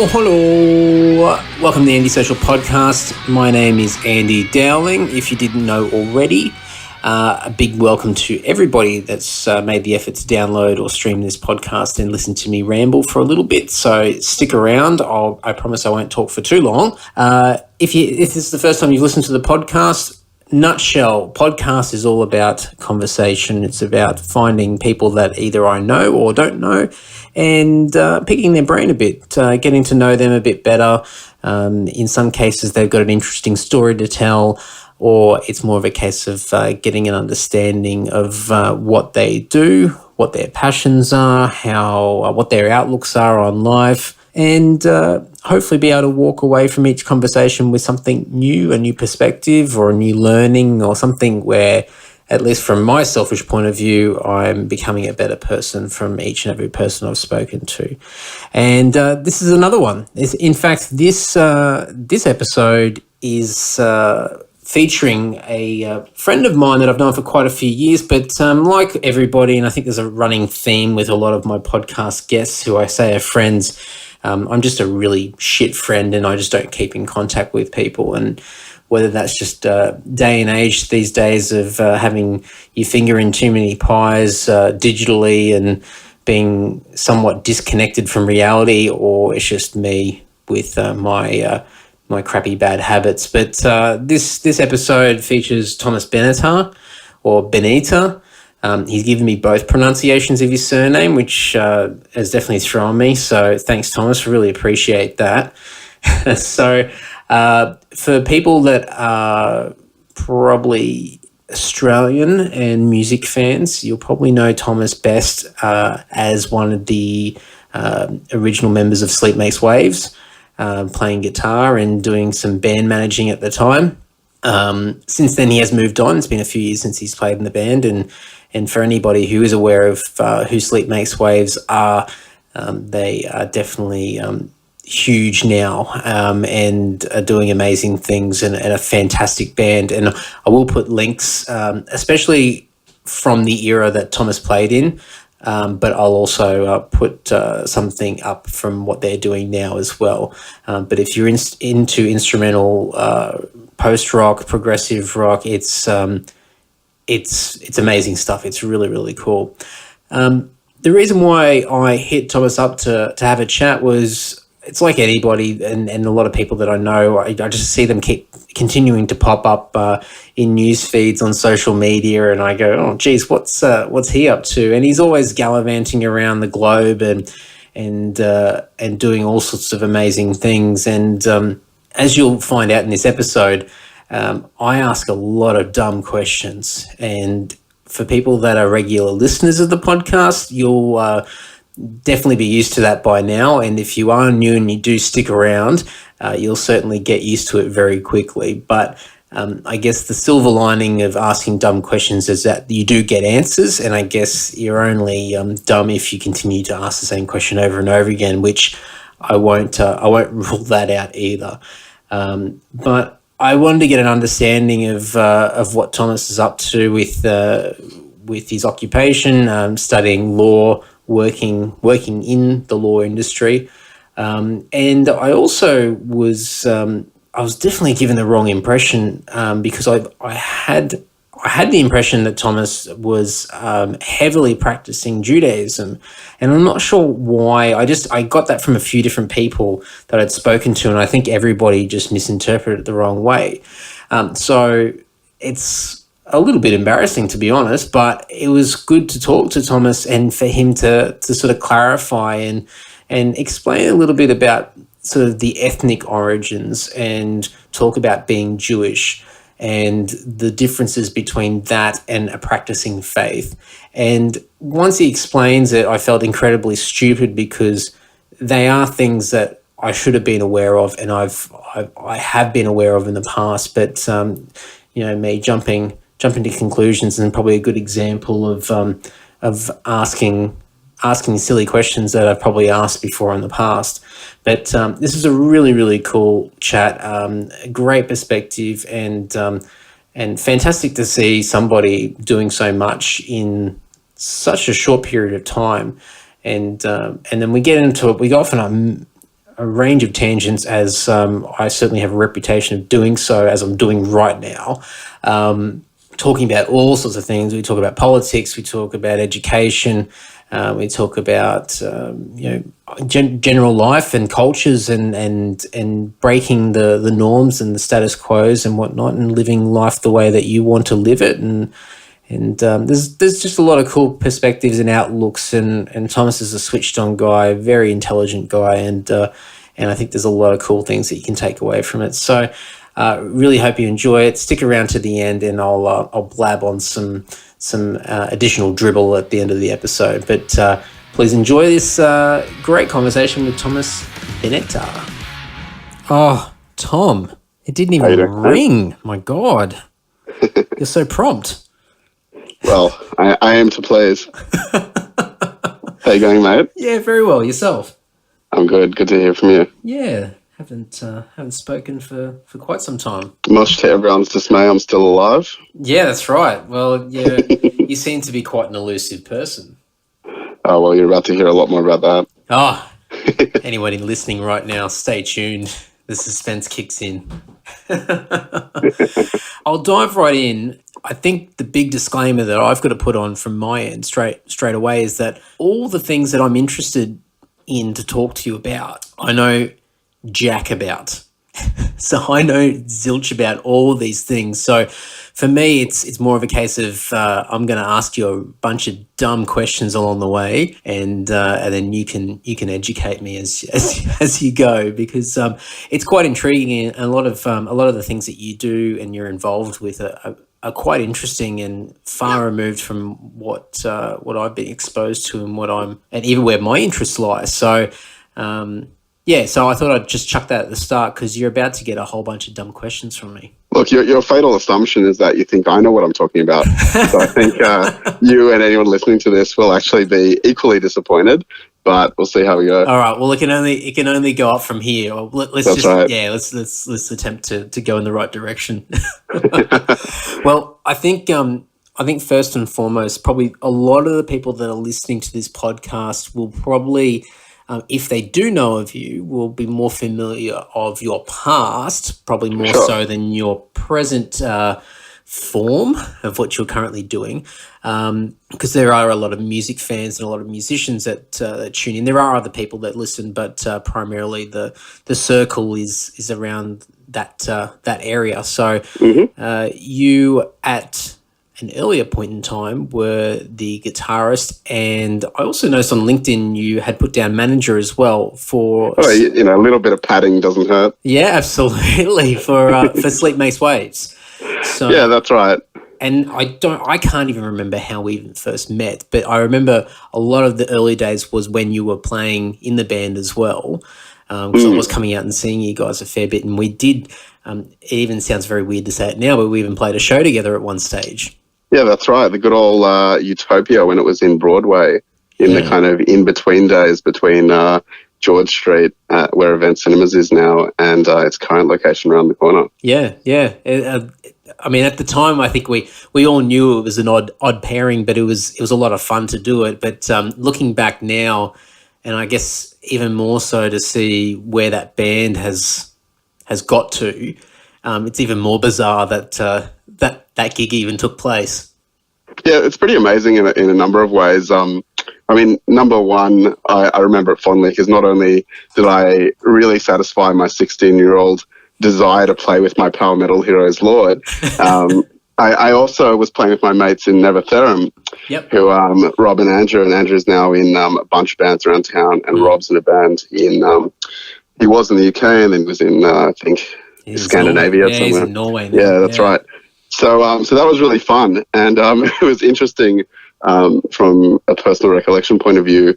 Oh, hello. Welcome to the Andy-Social Podcast. My name is Andy Dowling. If you didn't know already, a big welcome to everybody that's made the effort to download or stream this podcast and listen to me ramble for a little bit. So stick around. I promise I won't talk for too long. If this is the first time you've listened to the podcast, nutshell, podcast is all about conversation. It's about finding people that either I know or don't know and picking their brain a bit, getting to know them a bit better. In some cases, they've got an interesting story to tell, or it's more of a case of getting an understanding of what they do, what their passions are, what their outlooks are on life, and hopefully be able to walk away from each conversation with something new, a new perspective or a new learning, or something where, at least from my selfish point of view, I'm becoming a better person from each and every person I've spoken to. And this is another one. In fact, this episode is featuring a friend of mine that I've known for quite a few years, but like everybody, and I think there's a running theme with a lot of my podcast guests who I say are friends, I'm just a really shit friend and I just don't keep in contact with people. And whether that's just day and age these days of having your finger in too many pies digitally and being somewhat disconnected from reality, or it's just me with my crappy bad habits. But this episode features Thomas Binetter, or Binetter. He's given me both pronunciations of his surname, which has definitely thrown me. So thanks, Thomas. Really appreciate that. So for people that are probably Australian and music fans, you'll probably know Thomas best as one of the original members of Sleepmakeswaves, playing guitar and doing some band managing at the time. Since then, he has moved on. It's been a few years since he's played in the band, and for anybody who is aware of who Sleepmakeswaves are, they are definitely huge now and are doing amazing things and a fantastic band. And I will put links, especially from the era that Thomas played in, but I'll also put something up from what they're doing now as well. But if you're into instrumental post-rock, progressive rock, it's amazing stuff. It's really, really cool. The reason why I hit Thomas up to have a chat was, it's like anybody and a lot of people that I know, I just see them keep continuing to pop up in news feeds on social media, and I go, oh geez, what's he up to? And he's always gallivanting around the globe and doing all sorts of amazing things. And as you'll find out in this episode, I ask a lot of dumb questions, and for people that are regular listeners of the podcast, you'll definitely be used to that by now. And if you are new and you do stick around, you'll certainly get used to it very quickly. But I guess the silver lining of asking dumb questions is that you do get answers, and I guess you're only dumb if you continue to ask the same question over and over again, which I won't rule that out either. But I wanted to get an understanding of what Thomas is up to with his occupation, studying law, working in the law industry, and I also was definitely given the wrong impression because I had the impression that Thomas was heavily practicing Judaism, and I'm not sure why. I got that from a few different people that I'd spoken to, and I think everybody just misinterpreted it the wrong way. So it's a little bit embarrassing, to be honest, but it was good to talk to Thomas and for him to sort of clarify and explain a little bit about sort of the ethnic origins and talk about being Jewish and the differences between that and a practicing faith. And once he explains it, I felt incredibly stupid because they are things that I should have been aware of, and I have been aware of in the past, but me jumping to conclusions, and probably a good example of asking silly questions that I've probably asked before in the past. But this is a really, really cool chat, a great perspective, and fantastic to see somebody doing so much in such a short period of time. And then we get into it. We often a range of tangents, as I certainly have a reputation of doing so, as I'm doing right now. Talking about all sorts of things. We talk about politics, we talk about education, we talk about general life and cultures, and breaking the norms and the status quos and whatnot, and living life the way that you want to live it. And there's just a lot of cool perspectives and outlooks. And Thomas is a switched on guy, very intelligent guy, and I think there's a lot of cool things that you can take away from it. So. Really hope you enjoy it. Stick around to the end, and I'll blab on some additional dribble at the end of the episode. But please enjoy this great conversation with Thomas Binetter. Oh, Tom, it didn't even ring. My God, you're so prompt. Well, I aim to please. How you going, mate? Yeah, very well. Yourself? I'm good. Good to hear from you. Yeah. Haven't spoken for quite some time. Much to everyone's dismay, I'm still alive. Yeah, that's right. Well, yeah, you seem to be quite an elusive person. Oh, well, you're about to hear a lot more about that. Oh, anybody listening right now, stay tuned. The suspense kicks in. I'll dive right in. I think the big disclaimer that I've got to put on from my end straight away is that all the things that I'm interested in to talk to you about, I know jack about. So I know zilch about all these things. So for me, it's more of a case of I'm going to ask you a bunch of dumb questions along the way, and then you can educate me as you go, because it's quite intriguing, and a lot of the things that you do and you're involved with are quite interesting and far removed from what I've been exposed to and even where my interests lie. So. Yeah, so I thought I'd just chuck that at the start, because you're about to get a whole bunch of dumb questions from me. Look, your fatal assumption is that you think I know what I'm talking about. So I think you and anyone listening to this will actually be equally disappointed, but we'll see how we go. All right. Well, it can only go up from here. Let's attempt to go in the right direction. Well, I think first and foremost, probably a lot of the people that are listening to this podcast will probably, if they do know of you, will be more familiar of your past, probably more so than your present form of what you're currently doing, because there are a lot of music fans and a lot of musicians that tune in. There are other people that listen, but primarily the circle is around that area. So you at an earlier point in time were the guitarist, and I also noticed on LinkedIn you had put down manager as well for... Oh, a little bit of padding doesn't hurt. Yeah, absolutely, for Sleep Makes Waves. So, yeah, that's right. And I can't even remember how we even first met, but I remember a lot of the early days was when you were playing in the band as well, because I was coming out and seeing you guys a fair bit, and we did, it even sounds very weird to say it now, but we even played a show together at one stage. Yeah, that's right. The good old Utopia, when it was in Broadway, in the kind of in-between days between George Street, where Event Cinemas is now, and its current location around the corner. Yeah. I mean, at the time, I think we all knew it was an odd pairing, but it was a lot of fun to do it. But looking back now, and I guess even more so to see where that band has got to, it's even more bizarre that that gig even took place. Yeah, it's pretty amazing in a number of ways. I mean, number one, I remember it fondly because not only did I really satisfy my 16-year-old desire to play with my power metal heroes, Lord, I also was playing with my mates in Never Theorem, who Rob and Andrew's now in a bunch of bands around town, and Rob's in a band in, he was in the UK and then was in, I think, Scandinavia somewhere. He's in Norway now. Yeah, that's right. So that was really fun, and it was interesting from a personal recollection point of view,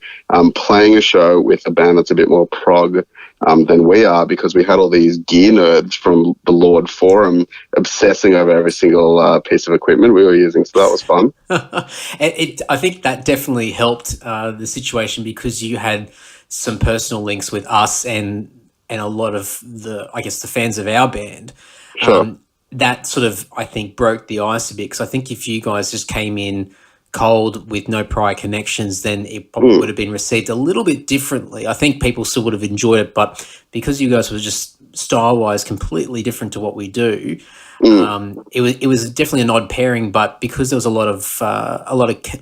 playing a show with a band that's a bit more prog than we are, because we had all these gear nerds from the Lord Forum obsessing over every single piece of equipment we were using, so that was fun. I think that definitely helped the situation, because you had some personal links with us and a lot of the fans of our band. Sure. That sort of, I think, broke the ice a bit, because I think if you guys just came in cold with no prior connections, then it probably would have been received a little bit differently. I think people still would have enjoyed it, but because you guys were just style-wise completely different to what we do, it was definitely an odd pairing. But because there was a lot of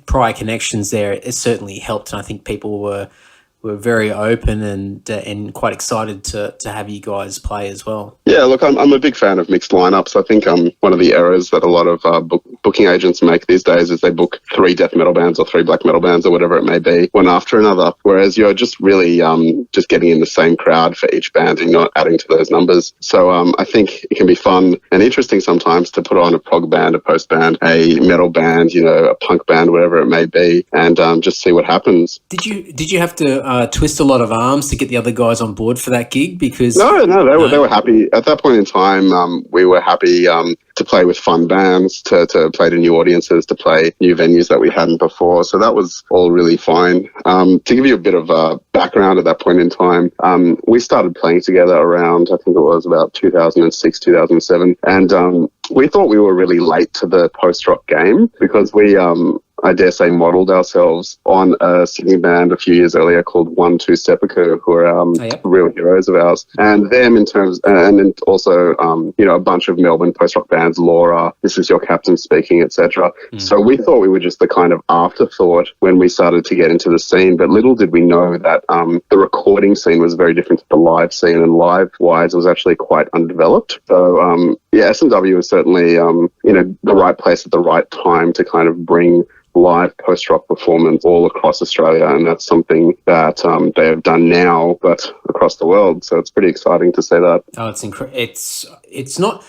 prior connections there, it certainly helped, and I think people were very open and quite excited to have you guys play as well. Yeah, look, I'm a big fan of mixed lineups. I think one of the errors that a lot of booking agents make these days is they book 3 death metal bands or 3 black metal bands or whatever it may be, one after another, whereas you're just really just getting in the same crowd for each band and not adding to those numbers. So I think it can be fun and interesting sometimes to put on a prog band, a post band, a metal band, a punk band, whatever it may be, and just see what happens. Did you have to twist a lot of arms to get the other guys on board for that gig? Because no, they were happy at that point in time. We were happy to play with fun bands, to play to new audiences, to play new venues that we hadn't before. So that was all really fine. To give you a bit of background at that point in time, we started playing together around, I think it was about 2006, 2007, and we thought we were really late to the post-rock game because we I dare say, modelled ourselves on a Sydney band a few years earlier called 1-2 Seppuku, who are real heroes of ours. And them in terms, and then also, a bunch of Melbourne post-rock bands, Laura, This Is Your Captain Speaking, etc. So we thought we were just the kind of afterthought when we started to get into the scene, but little did we know that the recording scene was very different to the live scene, and live-wise it was actually quite undeveloped. So, S&W was certainly, the right place at the right time to kind of bring live post-rock performance all across Australia, and that's something that they have done now, but across the world. So it's pretty exciting to see that. Oh, it's not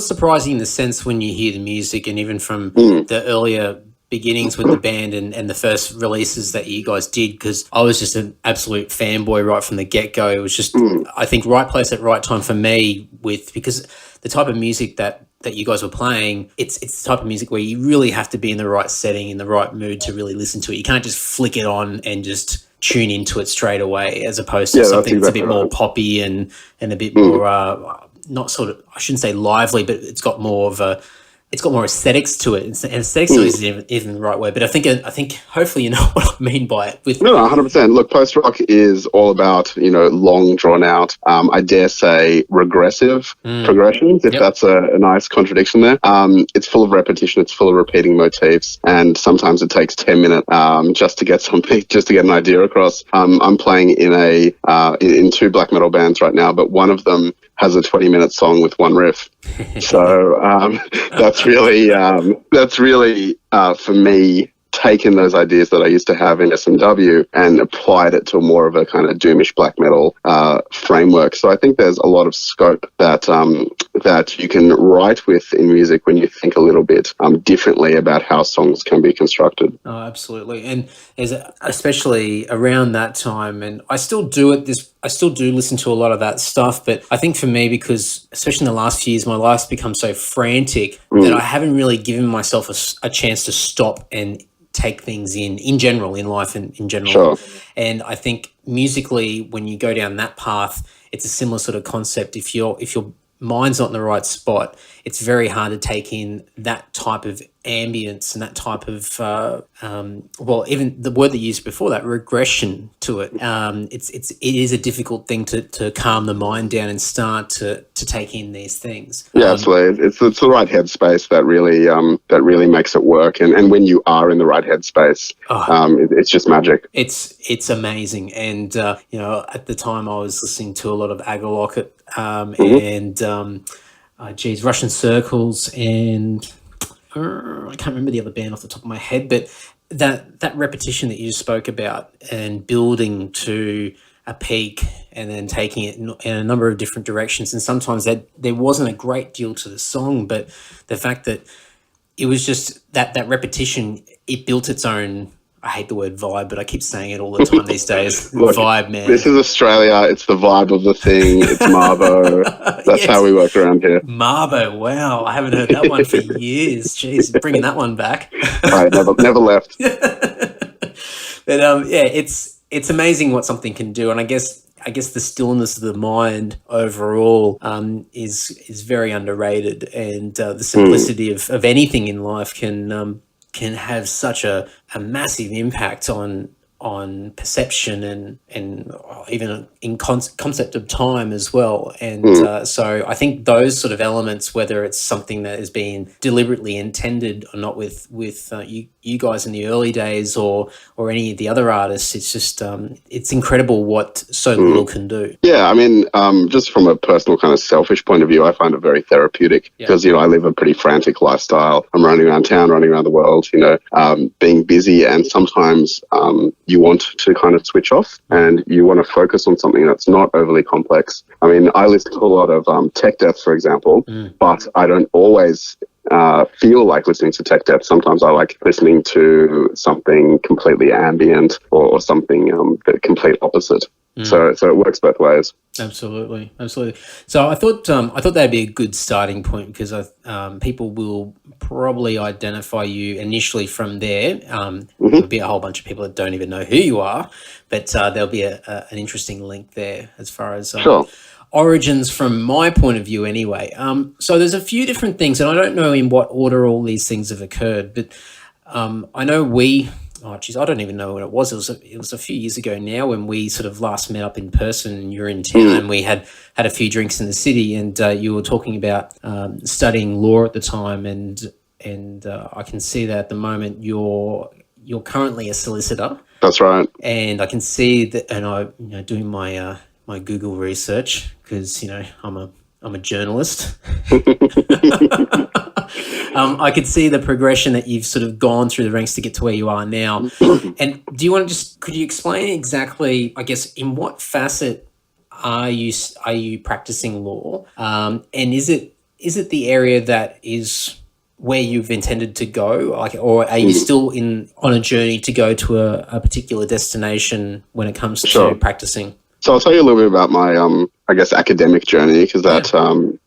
surprising in the sense when you hear the music, and even from the earlier beginnings with the band and the first releases that you guys did, because I was just an absolute fanboy right from the get-go. It was just, I think, right place at right time for me, because the type of music that you guys were playing, it's the type of music where you really have to be in the right setting, in the right mood to really listen to it. You can't just flick it on and just tune into it straight away, as opposed to something that's a bit more poppy and a bit more, not sort of, I shouldn't say lively, but it's got more aesthetics to it. And aesthetics isn't even the right word, but I think hopefully you know what I mean by it. No, 100%. Look, post-rock is all about, long drawn out, I dare say regressive progressions, if that's a nice contradiction there. It's full of repetition, it's full of repeating motifs, and sometimes it takes 10 minutes just to get an idea across. I'm playing in 2 black metal bands right now, but one of them has a 20-minute song with one riff. So that's really for me, taken those ideas that I used to have in S&W and applied it to more of a kind of doomish black metal framework. So I think there's a lot of scope that you can write with in music when you think a little bit differently about how songs can be constructed. Oh, absolutely. And especially around that time, and I still do listen to a lot of that stuff, but I think for me, because especially in the last few years, my life's become so frantic that I haven't really given myself a chance to stop and take things in general, in life and in general. Sure. And I think musically, when you go down that path, it's a similar sort of concept. If your mind's not in the right spot, it's very hard to take in that type of ambience and that type of even the word that you used before that, regression to it. It is a difficult thing to calm the mind down and start to take in these things. Yeah, absolutely. It's the right headspace that really makes it work. And when you are in the right headspace, it's just magic. It's amazing. And at the time I was listening to a lot of Agalocket and Russian Circles, and I can't remember the other band off the top of my head, but that repetition that you spoke about and building to a peak and then taking it in a number of different directions, and sometimes that there wasn't a great deal to the song, but the fact that it was just that repetition, it built its own, I hate the word vibe, but I keep saying it all the time these days. Look, vibe, man. This is Australia. It's the vibe of the thing. It's Marbo. That's how we work around here. Marbo, wow. I haven't heard that one for years. Jeez, bringing that one back. Right, never left. But it's amazing what something can do. And I guess the stillness of the mind overall is very underrated, and the simplicity of anything in life can can have such a massive impact on perception and even in concept of time as well. And so I think those sort of elements, whether it's something that is being deliberately intended or not with you guys in the early days or any of the other artists, it's just it's incredible what so little can do. Yeah, I mean, just from a personal kind of selfish point of view, I find it very therapeutic because, I live a pretty frantic lifestyle. I'm running around town, running around the world, being busy, and sometimes you want to kind of switch off and you want to focus on something that's not overly complex. I mean, I listen to a lot of tech death, for example, but I don't always feel like listening to tech death. Sometimes I like listening to something completely ambient or something the complete opposite. So it works both ways. Absolutely. So I thought that'd be a good starting point because people will probably identify you initially from there. There'll be a whole bunch of people that don't even know who you are, but there'll be an interesting link there as far as origins from my point of view anyway. So there's a few different things, and I don't know in what order all these things have occurred, but I know I don't even know when it was. It was a few years ago now when we sort of last met up in person and you're in town and we had a few drinks in the city and you were talking about studying law at the time and I can see that at the moment you're currently a solicitor. That's right. And I can see that, and I doing my my Google research because I'm a journalist. I could see the progression that you've sort of gone through the ranks to get to where you are now. And do you want to could you explain exactly, I guess, in what facet are you practicing law? And is it the area that is where you've intended to go, or are you still on a journey to go to a particular destination when it comes to practicing? So I'll tell you a little bit about my, academic journey because that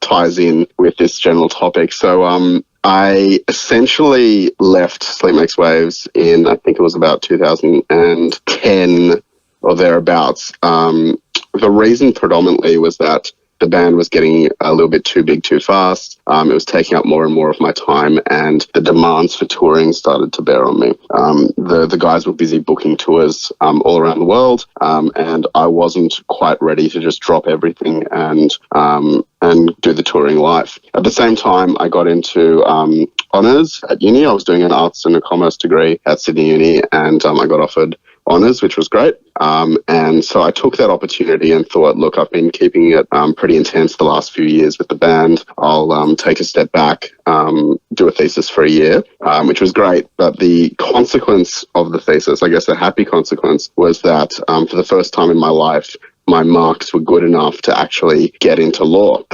ties in with this general topic. So I essentially left Sleepmakeswaves in, I think it was about 2010 or thereabouts. The reason predominantly was that the band was getting a little bit too big too fast. It was taking up more and more of my time, and the demands for touring started to bear on me. The guys were busy booking tours all around the world, and I wasn't quite ready to just drop everything and do the touring life. At the same time, I got into honours at uni. I was doing an arts and a commerce degree at Sydney Uni, and I got offered honours, which was great. And so I took that opportunity and thought, look, I've been keeping it pretty intense the last few years with the band. I'll take a step back, do a thesis for a year, which was great. But the consequence of the thesis, I guess the happy consequence, was that for the first time in my life, my marks were good enough to actually get into law.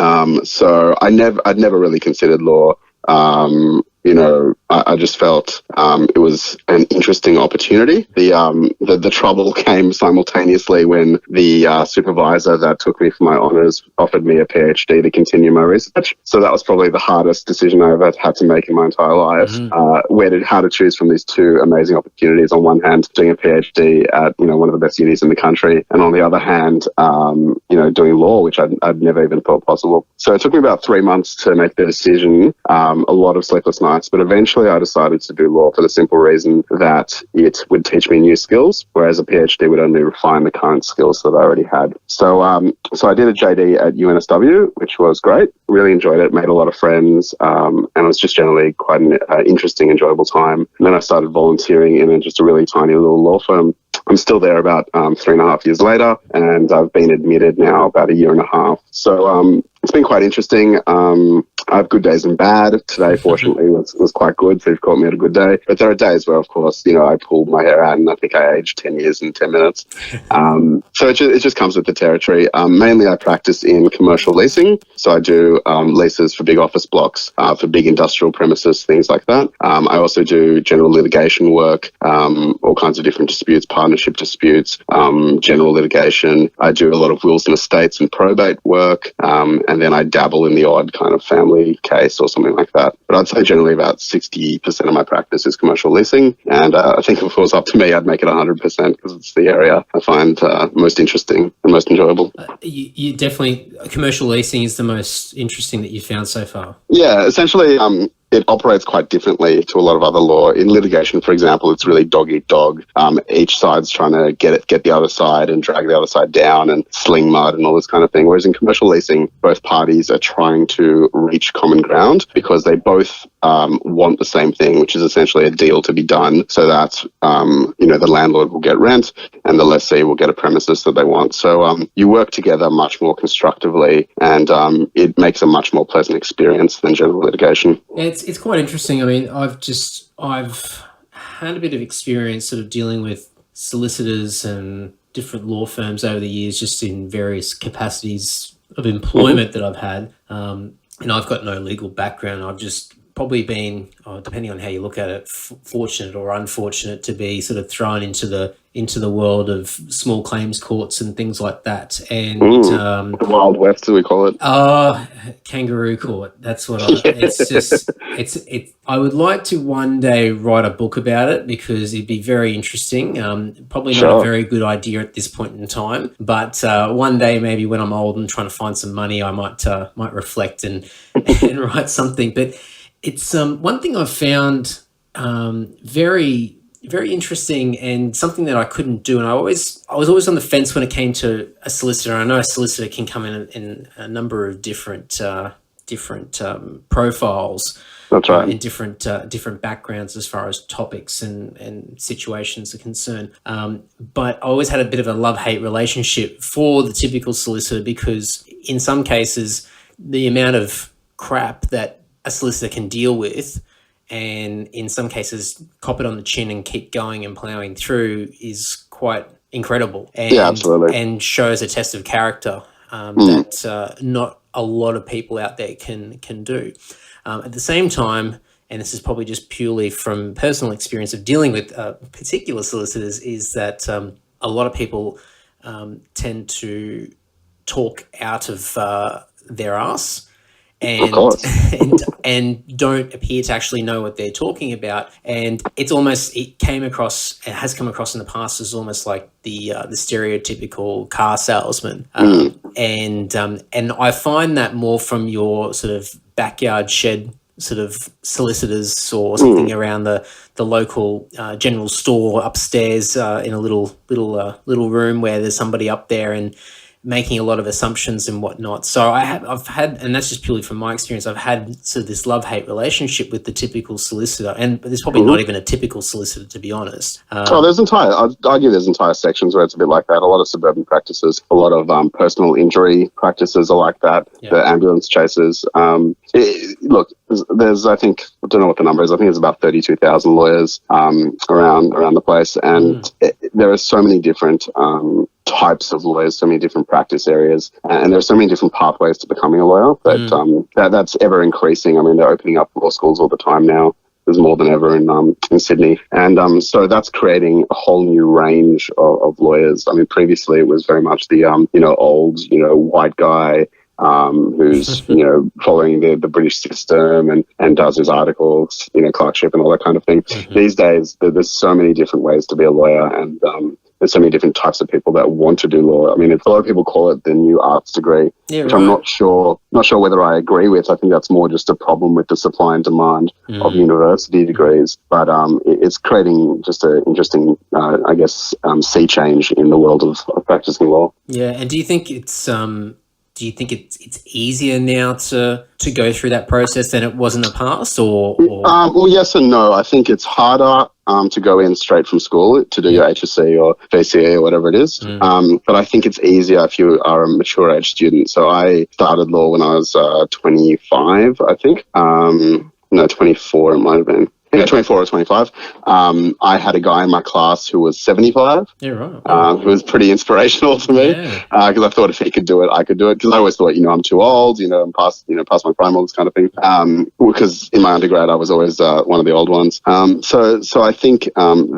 So I'd never really considered law. I just felt it was an interesting opportunity. The trouble came simultaneously when the supervisor that took me for my honours offered me a PhD to continue my research. So that was probably the hardest decision I ever had to make in my entire life. How to choose from these two amazing opportunities. On one hand, doing a PhD at one of the best unis in the country, and on the other hand, doing law, which I'd never even thought possible. So it took me about 3 months to make the decision. A lot of sleepless nights, but eventually I decided to do law for the simple reason that it would teach me new skills, whereas a PhD would only refine the current skills that I already had. So I did a JD at UNSW, which was great. Really enjoyed it, made a lot of friends, and it was just generally quite an interesting, enjoyable time. And then I started volunteering in just a really tiny little law firm. I'm still there about 3.5 years later, and I've been admitted now about 1.5 years. So it's been quite interesting. I have good days and bad. Today, fortunately, was quite good, so you've caught me at a good day. But there are days where, of course, I pulled my hair out and I think I aged 10 years in 10 minutes. So it just comes with the territory. Mainly I practice in commercial leasing. So I do leases for big office blocks, for big industrial premises, things like that. I also do general litigation work, all kinds of different disputes, partnership disputes, general litigation. I do a lot of wills and estates and probate work, and then I dabble in the odd kind of family case or something like that. But I'd say generally about 60% of my practice is commercial leasing, and I think if it was up to me, I'd make it 100% because it's the area I find most interesting and most enjoyable. You definitely, commercial leasing is the most interesting that you've found so far. Yeah, essentially, it operates quite differently to a lot of other law. In litigation, for example, it's really dog eat dog. Each side's trying to get the other side and drag the other side down and sling mud and all this kind of thing. Whereas in commercial leasing, both parties are trying to reach common ground because they both want the same thing, which is essentially a deal to be done so that, the landlord will get rent and the lessee will get a premises that they want. So you work together much more constructively, and it makes a much more pleasant experience than general litigation. It's quite interesting. I mean, I've had a bit of experience sort of dealing with solicitors and different law firms over the years, just in various capacities of employment that I've had. And I've got no legal background. I've just probably been, depending on how you look at it, fortunate or unfortunate to be sort of thrown into the world of small claims courts and things like that. And the Wild West, as we call it. Kangaroo court. That's what I would like to one day write a book about it, because it'd be very interesting. Probably not a very good idea at this point in time, but one day, maybe when I'm old and trying to find some money, I might reflect and write something. But it's one thing I've found very, very interesting, and something that I couldn't do. And I was always on the fence when it came to a solicitor. I know a solicitor can come in a number of different profiles. That's right. In different backgrounds as far as topics and situations are concerned. But I always had a bit of a love-hate relationship for the typical solicitor, because in some cases, the amount of crap that a solicitor can deal with, and in some cases cop it on the chin and keep going and ploughing through, is quite incredible. And, absolutely. And shows a test of character that not a lot of people out there can do. At the same time, and this is probably just purely from personal experience of dealing with particular solicitors, is that a lot of people tend to talk out of their arse. And don't appear to actually know what they're talking about, and it has come across in the past as almost like the stereotypical car salesman, and I find that more from your sort of backyard shed sort of solicitors, or something around the local general store upstairs in a little room where there's somebody up there and making a lot of assumptions and whatnot. So I've had, and that's just purely from my experience, I've had sort of this love-hate relationship with the typical solicitor, and there's probably not even a typical solicitor, to be honest. I'd argue there's entire sections where it's a bit like that. A lot of suburban practices, a lot of personal injury practices are like that. Yeah. The ambulance chases. Look, there's, I think, I don't know what the number is. I think there's about 32,000 lawyers around the place, and there are so many different types of lawyers, so many different practice areas, and there are so many different pathways to becoming a lawyer that's ever increasing. I mean, they're opening up law schools all the time now. There's more than ever in Sydney, and so that's creating a whole new range of lawyers. I mean, previously it was very much the old white guy who's following the British system and does his articles, clerkship and all that kind of thing. These days there's so many different ways to be a lawyer, and there's so many different types of people that want to do law. I mean, a lot of people call it the new arts degree, which I'm not sure whether I agree with. I think that's more just a problem with the supply and demand of university degrees. But it's creating just an interesting, sea change in the world of practicing law. Yeah, and do you think it's easier now to go through that process than it was in the past, or? Well, yes and no. I think it's harder to go in straight from school to do your HSC or VCE or whatever it is. But I think it's easier if you are a mature age student. So I started law when I was 25, I think. 24 it might have been. 24 or 25. I had a guy in my class who was 75. Yeah, right. Who was pretty inspirational to me, because I thought if he could do it, I could do it. Because I always thought, I'm too old, I'm past my prime, all this kind of thing. Because in my undergrad, I was always one of the old ones. So I think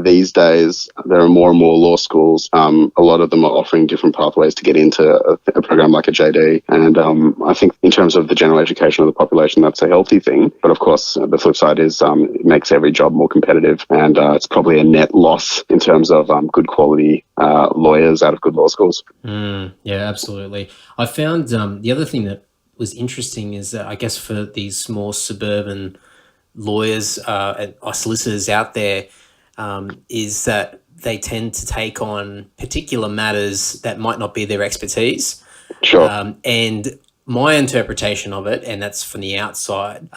these days there are more and more law schools. A lot of them are offering different pathways to get into a program like a JD. And I think in terms of the general education of the population, that's a healthy thing. But of course, the flip side is it makes every job more competitive, and it's probably a net loss in terms of good quality lawyers out of good law schools. Yeah, absolutely. I found the other thing that was interesting is that I guess for these more suburban lawyers or solicitors out there is that they tend to take on particular matters that might not be their expertise. Sure. And my interpretation of it, and that's from the outside,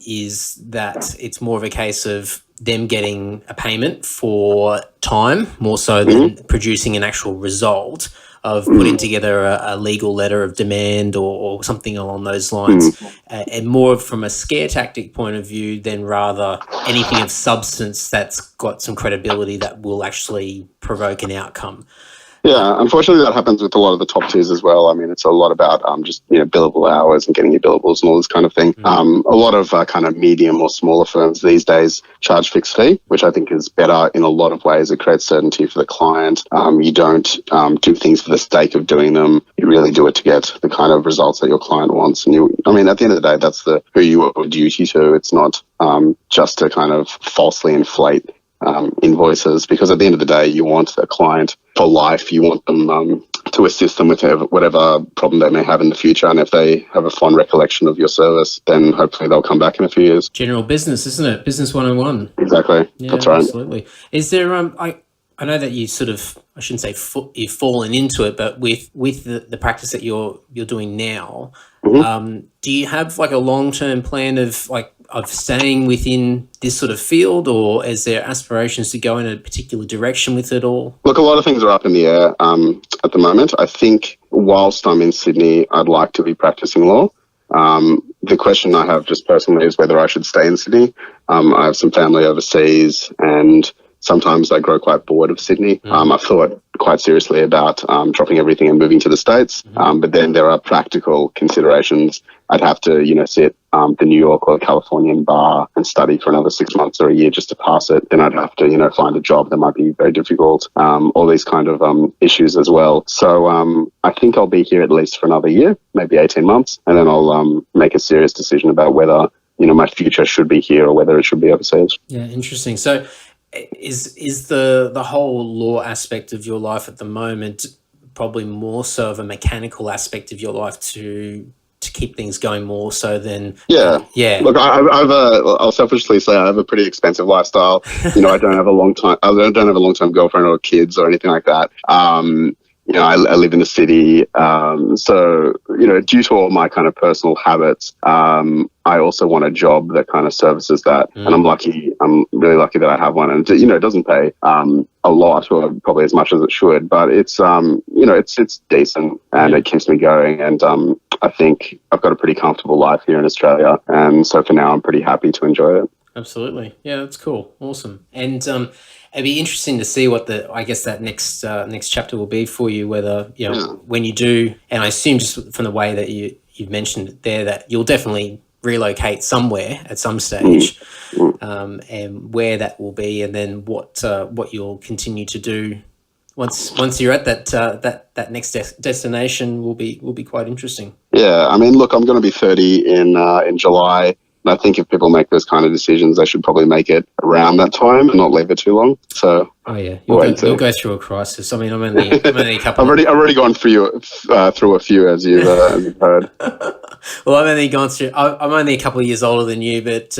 is that it's more of a case of them getting a payment for time more so than producing an actual result of putting together a legal letter of demand or something along those lines, and more from a scare tactic point of view than rather anything of substance that's got some credibility that will actually provoke an outcome. Yeah, unfortunately, that happens with a lot of the top tiers as well. I mean, it's a lot about just billable hours and getting your billables and all this kind of thing. A lot of kind of medium or smaller firms these days charge fixed fee, which I think is better in a lot of ways. It creates certainty for the client. You don't do things for the sake of doing them. You really do it to get the kind of results that your client wants. And at the end of the day, that's who you owe duty to. It's not just to kind of falsely inflate invoices, because at the end of the day, you want a client for life. You want them to assist them with whatever problem they may have in the future. And if they have a fond recollection of your service, then hopefully they'll come back in a few years. General business, isn't it? Business 101. Exactly. Yeah, that's right. Absolutely. Is there, I know that you sort of, I shouldn't say you've fallen into it, but with the practice that you're doing now, do you have like a long-term plan of staying within this sort of field, or is there aspirations to go in a particular direction with it all? Look, a lot of things are up in the air at the moment. I think whilst I'm in Sydney, I'd like to be practicing law. The question I have just personally is whether I should stay in Sydney. I have some family overseas, and sometimes I grow quite bored of Sydney. I've thought quite seriously about dropping everything and moving to the States. But then there are practical considerations. I'd have to, sit the New York or the Californian bar and study for another 6 months or a year just to pass it. Then I'd have to, find a job that might be very difficult. All these kind of issues as well. So I think I'll be here at least for another year, maybe 18 months. And then I'll make a serious decision about whether, my future should be here or whether it should be overseas. Yeah, interesting. So is the whole law aspect of your life at the moment probably more so of a mechanical aspect of your life to keep things going more so than Look, I'll selfishly say I have a pretty expensive lifestyle. I don't have a long time girlfriend or kids or anything like that. I live in the city, so due to all my kind of personal habits, I also want a job that kind of services that, and I'm really lucky that I have one, and it doesn't pay a lot, or probably as much as it should, but it's it's decent, and it keeps me going, and I think I've got a pretty comfortable life here in Australia, and so for now I'm pretty happy to enjoy it. Absolutely. Yeah, that's cool. Awesome. And it'd be interesting to see what that next chapter will be for you, whether, when you do, and I assume just from the way that you've mentioned it there, that you'll definitely relocate somewhere at some stage, and where that will be, and then what you'll continue to do once you're at that next destination will be quite interesting. Yeah, look, I'm going to be 30 in July. And I think if people make those kind of decisions, they should probably make it around that time and not leave it too long. So, you'll go through a crisis. I'm only a couple. I've already gone through a few, as you've heard. Well, I'm only a couple of years older than you, but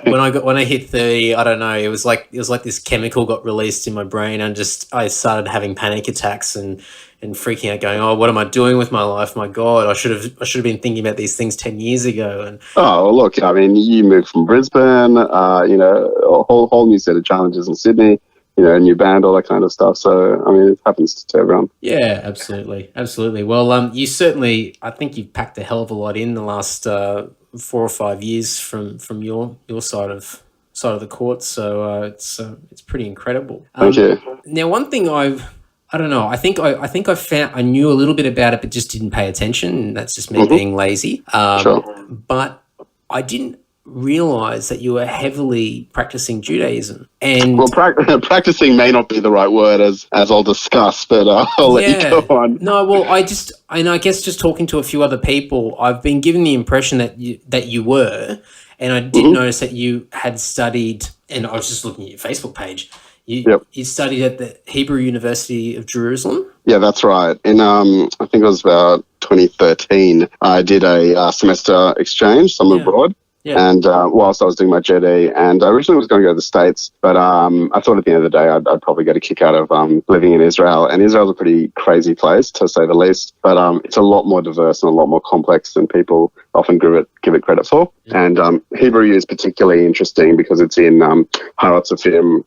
when I hit 30, I don't know. It was like this chemical got released in my brain, and I started having panic attacks and freaking out, going, "Oh, what am I doing with my life? My God, I should have been thinking about these things 10 years ago." And look, you moved from Brisbane, a whole new set of challenges in Sydney, new band, all that kind of stuff. So, it happens to everyone. Yeah, absolutely. Well, you certainly, I think you've packed a hell of a lot in the last 4 or 5 years from your side of the court. So it's pretty incredible. Thank you. Now, one thing I don't know. I think I found I knew a little bit about it, but just didn't pay attention. And that's just me being lazy. Sure. But I didn't realize that you were heavily practicing Judaism. And practicing may not be the right word, as I'll discuss, but I'll let you go on. No, well, I guess just talking to a few other people, I've been given the impression that you were, and I did notice that you had studied, and I was just looking at your Facebook page. You studied at the Hebrew University of Jerusalem? Yeah, that's right. In I think it was about 2013, I did a semester exchange, summer abroad. Yeah. And whilst I was doing my JD, and I originally was going to go to the States, but I thought at the end of the day I'd probably get a kick out of living in Israel. And Israel's a pretty crazy place, to say the least, but it's a lot more diverse and a lot more complex than people often give it credit for. And Hebrew is particularly interesting because it's in Haratzafim,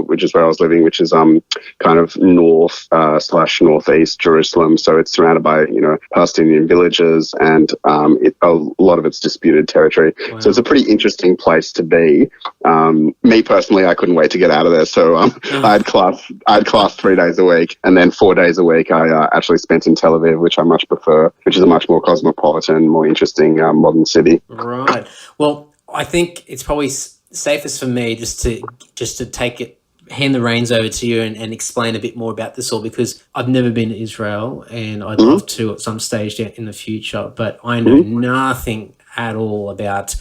which is where I was living, which is kind of north / northeast Jerusalem. So it's surrounded by Palestinian villages, and a lot of it's disputed territory. Wow. So it's a pretty interesting place to be. Me personally, I couldn't wait to get out of there. So I'd class 3 days a week, and then 4 days a week I actually spent in Tel Aviv, which I much prefer, which is a much more cosmopolitan, more interesting modern city. Right. Well, I think it's probably safest for me just to hand the reins over to you and explain a bit more about this all, because I've never been to Israel and I'd love to at some stage in the future, but I know nothing at all about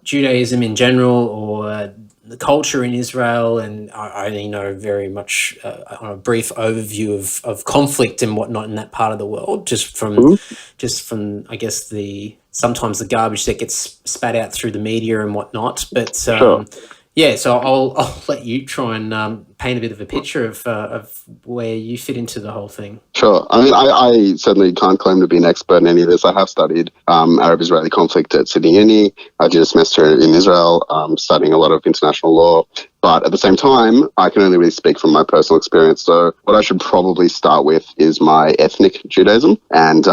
Judaism in general or the culture in Israel, and I only know very much on a brief overview of conflict and whatnot in that part of the world, just from I guess sometimes the garbage that gets spat out through the media and whatnot. But Sure. yeah, so I'll let you try and paint a bit of a picture of where you fit into the whole thing. Sure. I mean, I certainly can't claim to be an expert in any of this. I have studied Arab-Israeli conflict at Sydney Uni. I did a semester in Israel, studying a lot of international law. But at the same time, I can only really speak from my personal experience. So what I should probably start with is my ethnic Judaism and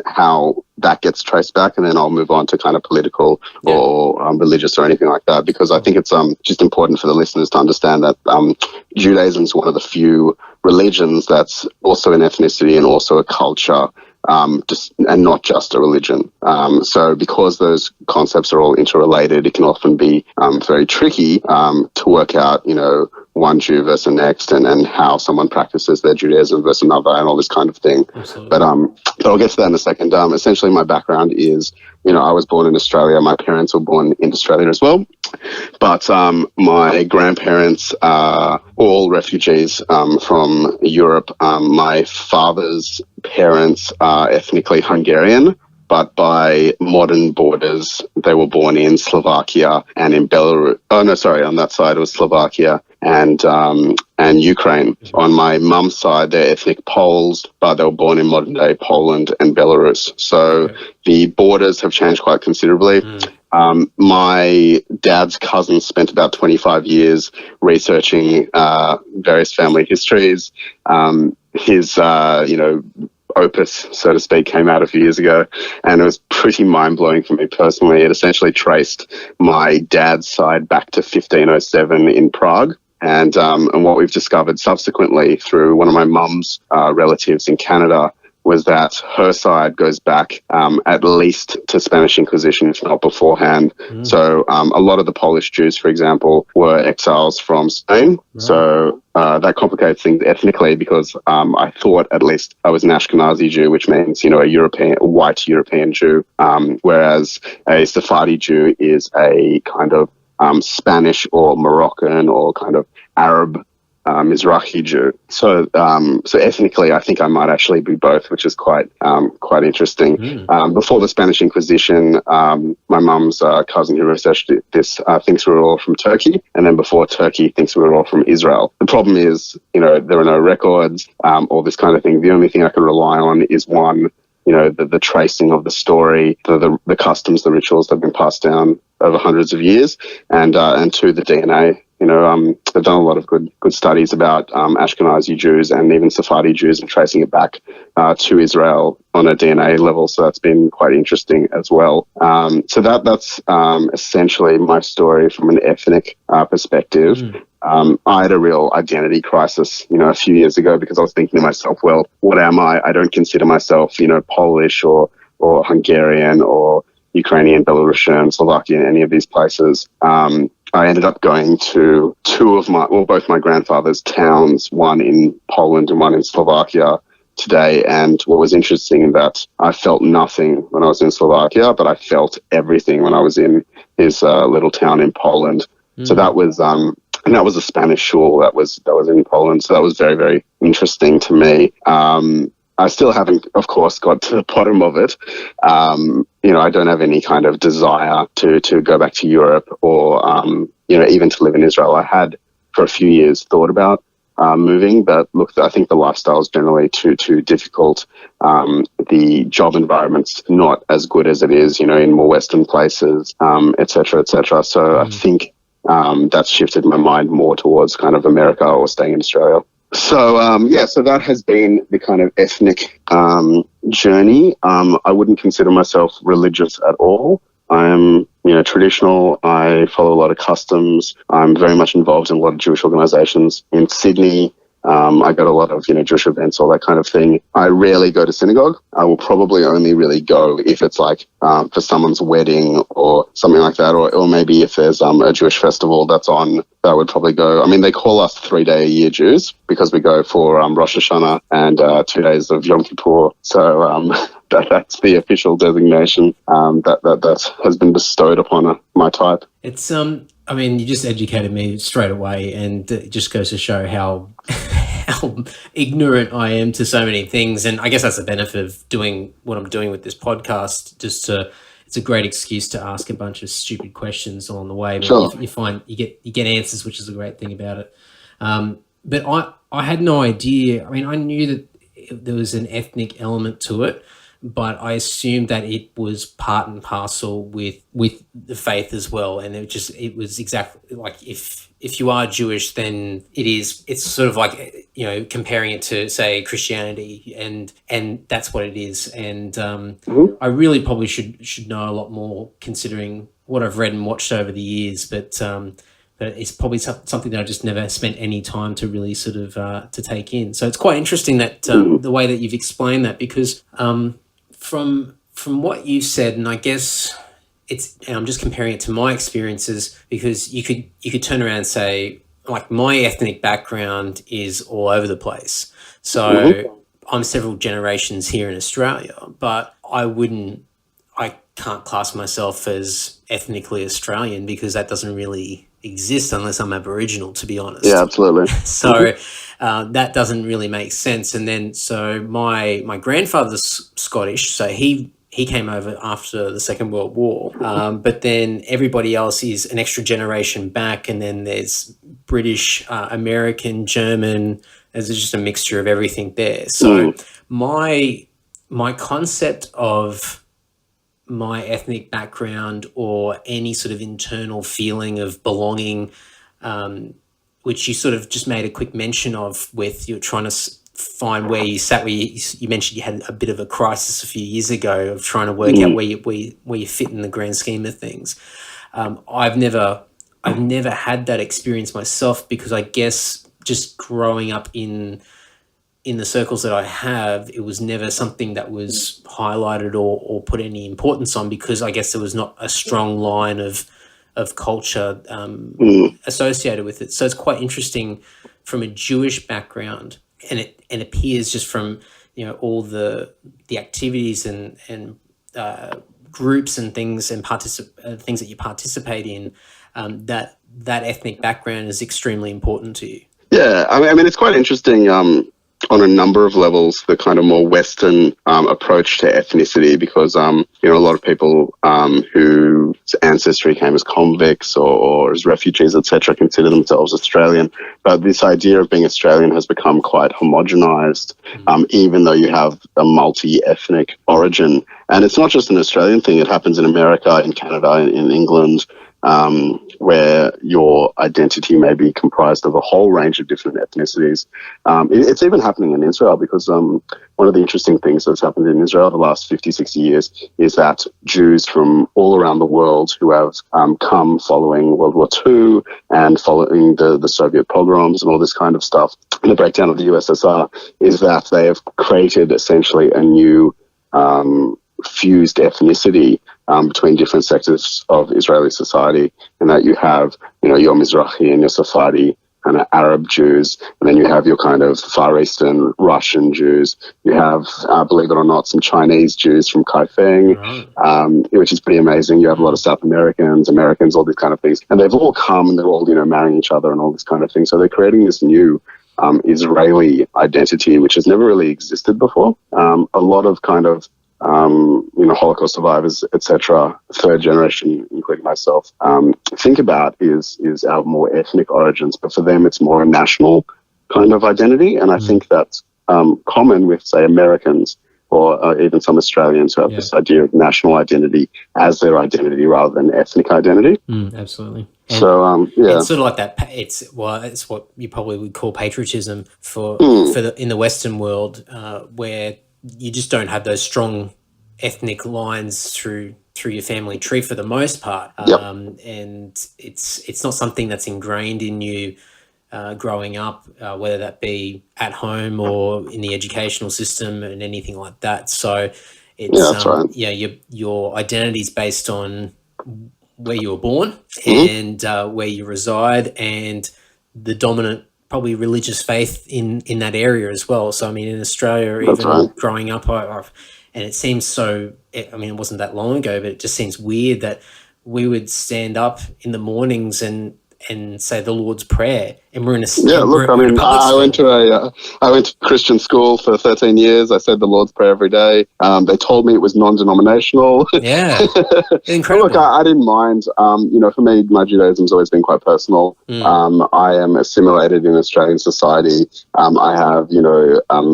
how that gets traced back, and then I'll move on to kind of political or religious or anything like that, because I think it's just important for the listeners to understand that Judaism is one of the few religions that's also an ethnicity and also a culture, and not just a religion. So because those concepts are all interrelated, it can often be very tricky to work out, one Jew versus the next, and how someone practices their Judaism versus another, and all this kind of thing. Absolutely. But I'll get to that in a second. Essentially, my background is, I was born in Australia. My parents were born in Australia as well. But my grandparents are all refugees from Europe. My father's parents are ethnically Hungarian, but by modern borders, they were born in Slovakia and in Belarus. Oh, no, sorry, on that side it was Slovakia and Ukraine. On my mum's side, they're ethnic Poles, but they were born in modern-day Poland and Belarus. So the borders have changed quite considerably. My dad's cousin spent about 25 years researching various family histories. His, opus, so to speak, came out a few years ago, and it was pretty mind-blowing for me personally. It essentially traced my dad's side back to 1507 in Prague. And what we've discovered subsequently through one of my mum's relatives in Canada was that her side goes back at least to Spanish Inquisition, if not beforehand. So a lot of the Polish Jews, for example, were exiles from Spain. Right. So that complicates things ethnically, because I thought at least I was an Ashkenazi Jew, which means, a white European Jew, whereas a Sephardi Jew is a kind of Spanish or Moroccan or kind of Arab Mizrahi Jew. So ethnically, I think I might actually be both, which is quite interesting. Before the Spanish Inquisition, my mum's cousin who researched this thinks we were all from Turkey, and then before Turkey thinks we were all from Israel. The problem is, there are no records, all this kind of thing. The only thing I can rely on is one, the tracing of the story, the customs, the rituals that have been passed down over hundreds of years, and two, the DNA. They've done a lot of good studies about Ashkenazi Jews and even Sephardi Jews, and tracing it back to Israel on a DNA level. So that's been quite interesting as well. So that's essentially my story from an ethnic perspective. I had a real identity crisis, a few years ago, because I was thinking to myself, well, what am I? I don't consider myself, Polish or Hungarian or Ukrainian, Belarusian, Slovakian, any of these places. I ended up going to both my grandfather's towns, one in Poland and one in Slovakia today. And what was interesting in that, I felt nothing when I was in Slovakia, but I felt everything when I was in his little town in Poland. So that was and that was a Spanish shul that was in Poland. So that was very, very interesting to me. I still haven't, of course, got to the bottom of it. I don't have any kind of desire to go back to Europe or, even to live in Israel. I had for a few years thought about moving, but look, I think the lifestyle is generally too difficult. The job environment's not as good as it is, in more Western places, et cetera, et cetera. So I think that's shifted my mind more towards kind of America or staying in Australia. So, so that has been the kind of ethnic journey. I wouldn't consider myself religious at all. I'm, traditional. I follow a lot of customs. I'm very much involved in a lot of Jewish organizations in Sydney. I go to a lot of, Jewish events, all that kind of thing. I rarely go to synagogue. I will probably only really go if it's like for someone's wedding or something like that, or maybe if there's a Jewish festival that's on, that I would probably go. I mean, they call us 3-day-a-year Jews because we go for Rosh Hashanah and 2 days of Yom Kippur. So that's the official designation that has been bestowed upon my type. It's I mean, you just educated me straight away, and it just goes to show how ignorant I am to so many things. And I guess that's the benefit of doing what I'm doing with this podcast. It's a great excuse to ask a bunch of stupid questions along the way. But sure. you get answers, which is a great thing about it. But I had no idea. I mean, I knew that there was an ethnic element to it, but I assumed that it was part and parcel with the faith as well. And it was exactly like if you are Jewish, then it's sort of like, comparing it to, say, Christianity, and that's what it is. And I really probably should know a lot more considering what I've read and watched over the years, but it's probably something that I just never spent any time to really sort of to take in. So it's quite interesting that the way that you've explained that, because from what you said, and I guess and I'm just comparing it to my experiences, because you could turn around and say, like, my ethnic background is all over the place. So I'm several generations here in Australia, but I can't class myself as ethnically Australian because that doesn't really exist unless I'm Aboriginal, to be honest. Yeah, absolutely. So that doesn't really make sense. And then, so my grandfather's Scottish, so he came over after the Second World War, but then everybody else is an extra generation back, and then there's British, American, German. There's just a mixture of everything there. So my concept of my ethnic background, or any sort of internal feeling of belonging, which you sort of just made a quick mention of with you're trying to find where you sat, where you mentioned you had a bit of a crisis a few years ago of trying to work out where you fit in the grand scheme of things. I've never had that experience myself, because I guess just growing up in the circles that I have, it was never something that was highlighted or put any importance on, because I guess there was not a strong line of culture associated with it. So it's quite interesting from a Jewish background, and it appears just from all the activities and groups and things and things that you participate in, that ethnic background is extremely important to you. Yeah, I mean it's quite interesting. On a number of levels, the kind of more Western approach to ethnicity, because a lot of people whose ancestry came as convicts or as refugees, etc., consider themselves Australian. But this idea of being Australian has become quite homogenized, even though you have a multi-ethnic origin. And it's not just an Australian thing; it happens in America, in Canada, in England. Where your identity may be comprised of a whole range of different ethnicities. It's even happening in Israel, because one of the interesting things that's happened in Israel the last 50, 60 years is that Jews from all around the world who have come following World War II and following the Soviet pogroms and all this kind of stuff, and the breakdown of the USSR, is that they have created essentially a new fused ethnicity between different sectors of Israeli society, and that you have, your Mizrahi and your Sephardi kind of Arab Jews, and then you have your kind of Far Eastern Russian Jews. You have, believe it or not, some Chinese Jews from Kaifeng, which is pretty amazing. You have a lot of South Americans, all these kind of things, and they've all come and they're all, marrying each other and all this kind of thing. So they're creating this new Israeli identity, which has never really existed before. A lot of kind of Holocaust survivors, etc., third generation, including myself, think about is our more ethnic origins, but for them it's more a national kind of identity, and I think that's common with, say, Americans or even some Australians who have this idea of national identity as their identity rather than ethnic identity. Absolutely. And so, it's sort of like that. It's what you probably would call patriotism in the Western world, where you just don't have those strong ethnic lines through your family tree for the most part, and it's not something that's ingrained in you growing up, whether that be at home or in the educational system and anything like that. So it's your identity is based on where you were born and where you reside and the dominant probably religious faith in that area as well. So I mean, in Australia, growing up, and it seems so, I mean, it wasn't that long ago, but it just seems weird that we would stand up in the mornings and say the Lord's Prayer, and we're in a I went to Christian school for 13 years. I said the Lord's Prayer every day. They told me it was non-denominational. Yeah, incredible. Look, I didn't mind. For me, my Judaism's always been quite personal. I am assimilated in Australian society. I have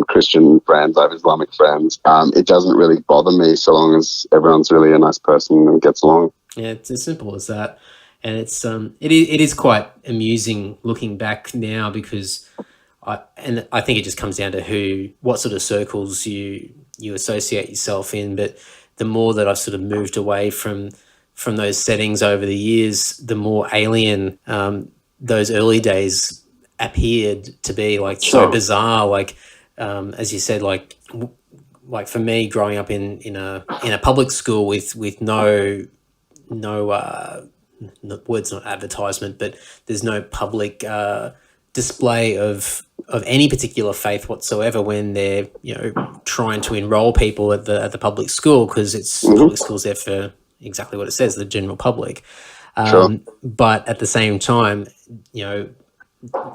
Christian friends. I have Islamic friends. It doesn't really bother me so long as everyone's really a nice person and gets along. Yeah, it's as simple as that. And it is quite amusing looking back now, because I think it just comes down to what sort of circles you associate yourself in. But the more that I've sort of moved away from those settings over the years, the more alien those early days appeared to be, like so bizarre. Like as you said, like for me, growing up in a public school with no the word's not advertisement, but there's no public display of any particular faith whatsoever when they're trying to enroll people at the public school, because it's public school's there for exactly what it says, the general public. But at the same time,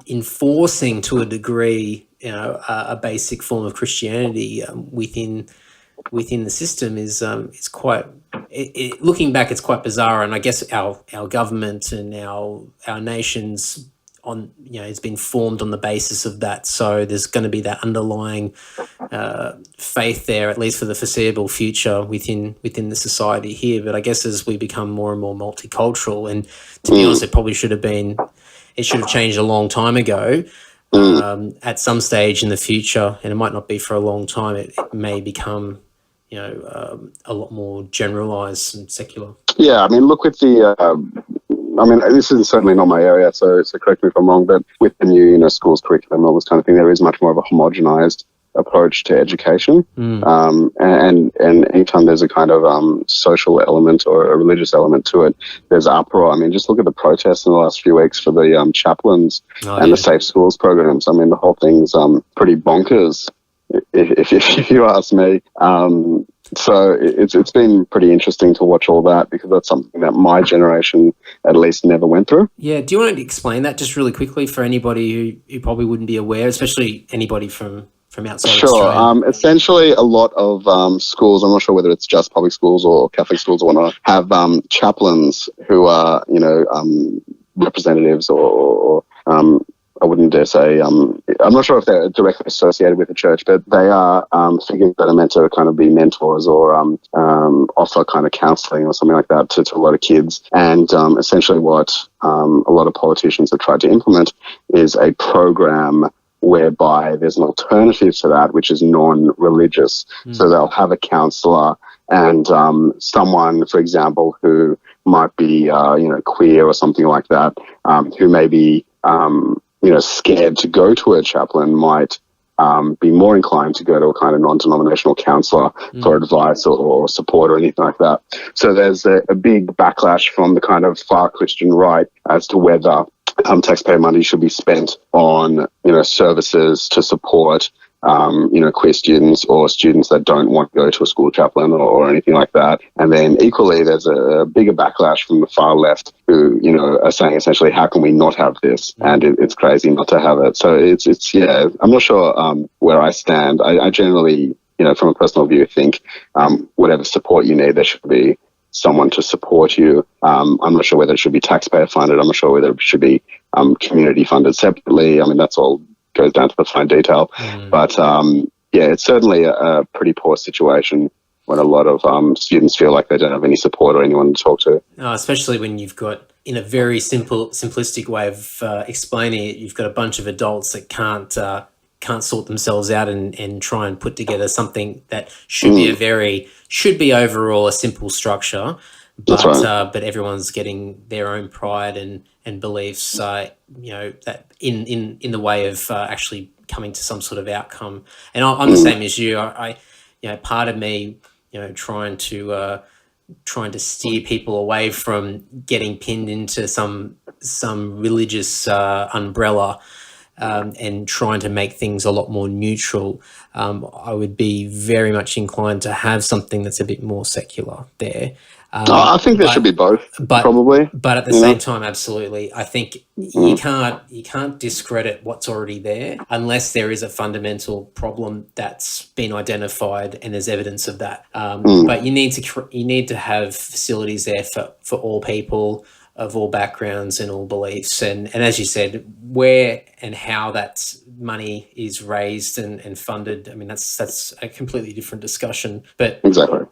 enforcing to a degree a basic form of Christianity within the system is quite. Looking back, it's quite bizarre, and I guess our government and our nations it's been formed on the basis of that. So there's going to be that underlying faith there, at least for the foreseeable future within the society here. But I guess as we become more and more multicultural, and to be honest, it should have changed a long time ago. At some stage in the future, and it might not be for a long time, it may become a lot more generalised and secular. Yeah, I mean, look with this is certainly not my area, so correct me if I'm wrong, but with the new, schools curriculum and all this kind of thing, there is much more of a homogenised approach to education. And anytime there's a kind of social element or a religious element to it, there's uproar. I mean, just look at the protests in the last few weeks for the chaplains the Safe Schools programs. I mean, the whole thing's pretty bonkers, if you ask me. So it's been pretty interesting to watch all that, because that's something that my generation at least never went through. Yeah, do you want to explain that just really quickly for anybody who probably wouldn't be aware, especially anybody from outside Australia? Essentially, a lot of schools, I'm not sure whether it's just public schools or Catholic schools or whatnot, have chaplains who are, representatives or I wouldn't dare say, I'm not sure if they're directly associated with the church, but they are figures that are meant to kind of be mentors or offer kind of counselling or something like that to a lot of kids. And essentially what a lot of politicians have tried to implement is a program whereby there's an alternative to that, which is non-religious. So they'll have a counsellor and someone, for example, who might be, queer or something like that, who may be, scared to go to a chaplain, might be more inclined to go to a kind of non-denominational counsellor for advice or support or anything like that. So there's a big backlash from the kind of far Christian right as to whether taxpayer money should be spent on, services to support queer students or students that don't want to go to a school chaplain or anything like that. And then equally, there's a bigger backlash from the far left who, are saying essentially, how can we not have this? And it's crazy not to have it. So it's I'm not sure where I stand. I generally, from a personal view, think whatever support you need, there should be someone to support you. I'm not sure whether it should be taxpayer funded. I'm not sure whether it should be community funded separately. I mean, that's all goes down to the fine detail. But it's certainly a pretty poor situation when a lot of students feel like they don't have any support or anyone to talk to. Especially when you've got, in a very simplistic way of explaining it, you've got a bunch of adults that can't sort themselves out and try and put together something that should be overall a simple structure, but right. But everyone's getting their own pride and beliefs, that in the way of actually coming to some sort of outcome. And I'm the same as you. I part of me, trying to steer people away from getting pinned into some religious umbrella. And trying to make things a lot more neutral, I would be very much inclined to have something that's a bit more secular there. I think there should be both, probably. But at the same time, absolutely, I think you can't discredit what's already there unless there is a fundamental problem that's been identified and there's evidence of that. But you need to have facilities there for all people of all backgrounds and all beliefs, and as you said, where and how that money is raised and funded, I mean, that's a completely different discussion. But exactly,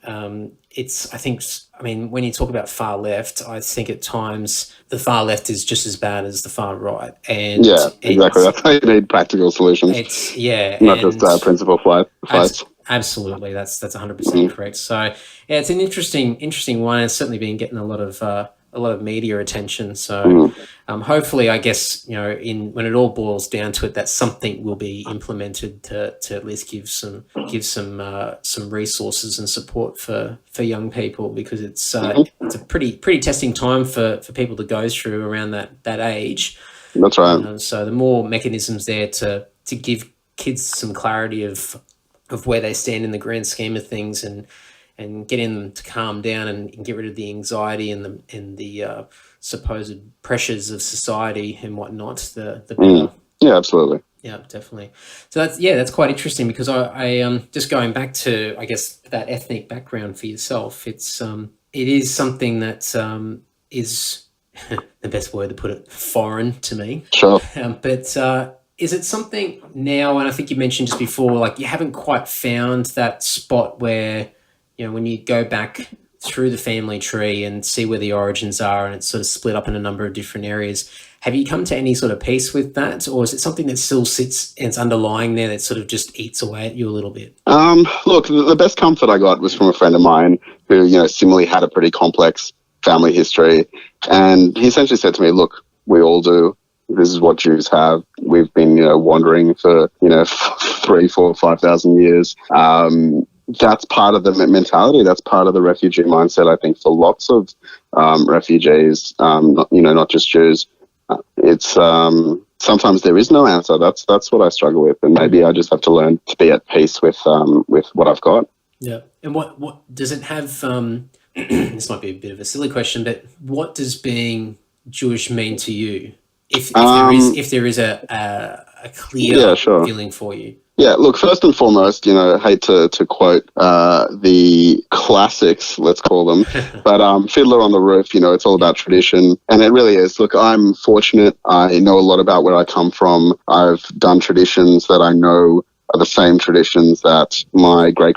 when you talk about far left, I think at times the far left is just as bad as the far right. And exactly. That's how you need practical solutions. Not just principle fights. Absolutely, that's 100% correct. So it's an interesting one. It's certainly been getting a lot of media attention. So hopefully, I guess, when it all boils down to it, that something will be implemented to at least give some resources and support for young people, because it's a pretty testing time for people to go through around that age. That's right. So the more mechanisms there to give kids some clarity of where they stand in the grand scheme of things, and getting them to calm down and get rid of the anxiety and the supposed pressures of society and whatnot, the better. Yeah, absolutely. Yeah, definitely. So that's quite interesting, because I just going back to, I guess, that ethnic background for yourself. It is something that is the best word to put it, foreign to me. Sure. But is it something now, and I think you mentioned just before, like you haven't quite found that spot where, when you go back through the family tree and see where the origins are, and it's sort of split up in a number of different areas, have you come to any sort of peace with that? Or is it something that still sits and it's underlying there that sort of just eats away at you a little bit? Look, the best comfort I got was from a friend of mine who, similarly had a pretty complex family history. And he essentially said to me, look, we all do. This is what Jews have. We've been, wandering for, 3, 4, 5,000 years. That's part of the mentality. That's part of the refugee mindset, I think, for lots of refugees, not just Jews. It's sometimes there is no answer. That's what I struggle with, and maybe I just have to learn to be at peace with what I've got. Yeah. And what does it have? This might be a bit of a silly question, but what does being Jewish mean to you? If there is a clear feeling for you. Yeah, look, first and foremost, I hate to quote the classics, let's call them, but Fiddler on the Roof, it's all about tradition, and it really is. Look, I'm fortunate. I know a lot about where I come from. I've done traditions that I know are the same traditions that my great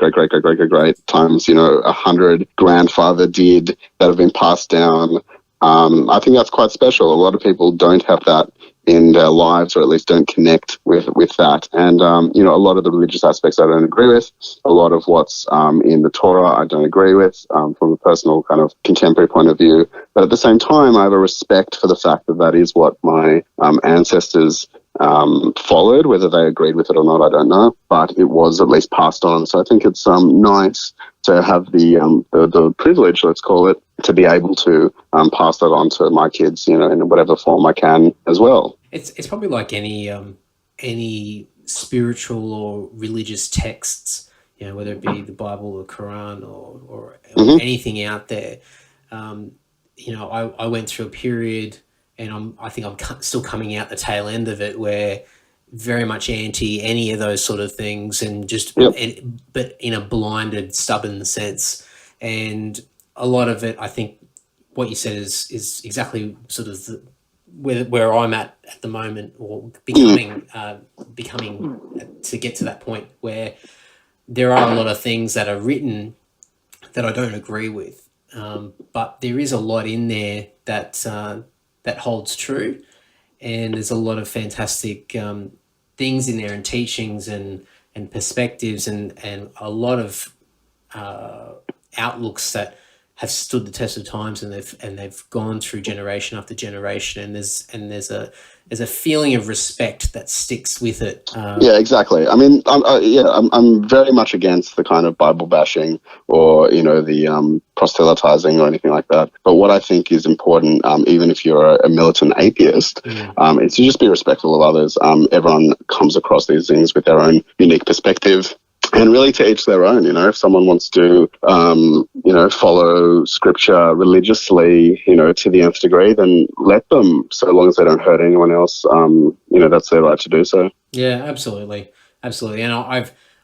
times, 100 grandfather did, that have been passed down. I think that's quite special. A lot of people don't have that in their lives, or at least don't connect with that. And, a lot of the religious aspects I don't agree with. A lot of what's in the Torah I don't agree with from a personal kind of contemporary point of view. But at the same time, I have a respect for the fact that is what my ancestors followed. Whether they agreed with it or not, I don't know. But it was at least passed on. So I think it's nice to have the privilege, let's call it, to be able to pass that on to my kids, in whatever form I can as well. It's probably like any spiritual or religious texts, whether it be the Bible or Quran or Mm-hmm. anything out there. I went through a period, and I think I'm still coming out the tail end of it, where very much anti any of those sort of things, and just Yep. but in a blinded, stubborn sense. And a lot of it, I think, what you said is exactly sort of where I'm at the moment, or becoming to get to that point where there are a lot of things that are written that I don't agree with, but there is a lot in there that holds true, and there's a lot of fantastic things in there, and teachings and perspectives, and a lot of outlooks that have stood the test of times, and they've gone through generation after generation, and there's a feeling of respect that sticks with it. Yeah, exactly. I mean, I'm very much against the kind of Bible bashing or the proselytizing or anything like that. But what I think is important, even if you're a militant atheist, is to just be respectful of others. Everyone comes across these things with their own unique perspective. And really, to each their own. If someone wants to, follow scripture religiously, to the nth degree, then let them, so long as they don't hurt anyone else. That's their right to do so. Yeah, absolutely. And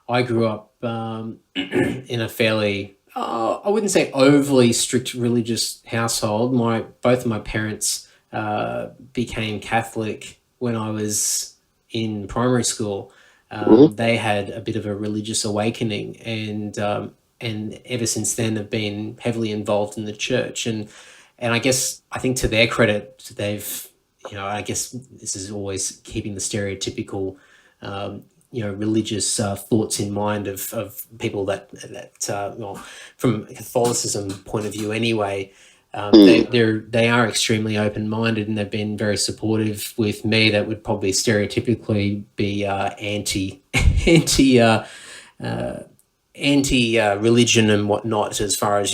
I grew up in a fairly, I wouldn't say overly strict religious household. Both of my parents became Catholic when I was in primary school. They had a bit of a religious awakening, and ever since then have been heavily involved in the church. And I think to their credit, they've, I guess this is always keeping the stereotypical, religious thoughts in mind of people that from a Catholicism point of view anyway. They are extremely open-minded, and they've been very supportive with me. That would probably stereotypically be anti religion and whatnot, as far as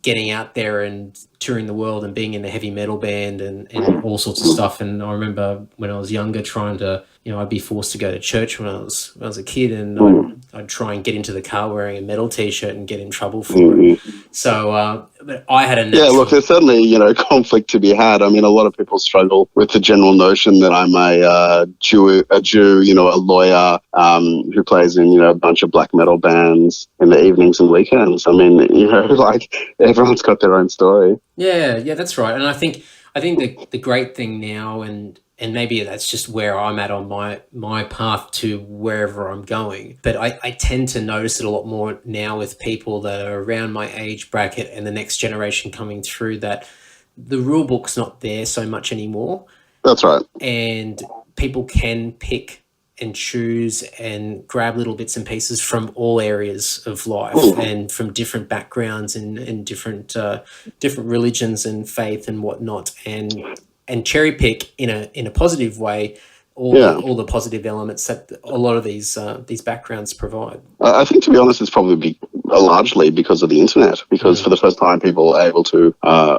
getting out there and touring the world and being in a heavy metal band and all sorts of stuff. And I remember when I was younger, trying to, I'd be forced to go to church when I was a kid, and I'd try and get into the car wearing a metal t-shirt and get in trouble for it. So, but I had a natural... Yeah, look, there's certainly, conflict to be had. I mean, a lot of people struggle with the general notion that I'm a Jew, a lawyer who plays in, a bunch of black metal bands in the evenings and weekends. I mean, like, everyone's got their own story. Yeah, that's right. And I think the great thing now, and maybe that's just where I'm at on my path to wherever I'm going, but I tend to notice it a lot more now with people that are around my age bracket and the next generation coming through, that the rule book's not there so much anymore. That's right. And people can pick and choose and grab little bits and pieces from all areas of life and from different backgrounds and different religions and faith and whatnot, and cherry pick in a positive way all the positive elements that a lot of these backgrounds provide. I think, to be honest, it's probably largely because of the internet, because for the first time people are able to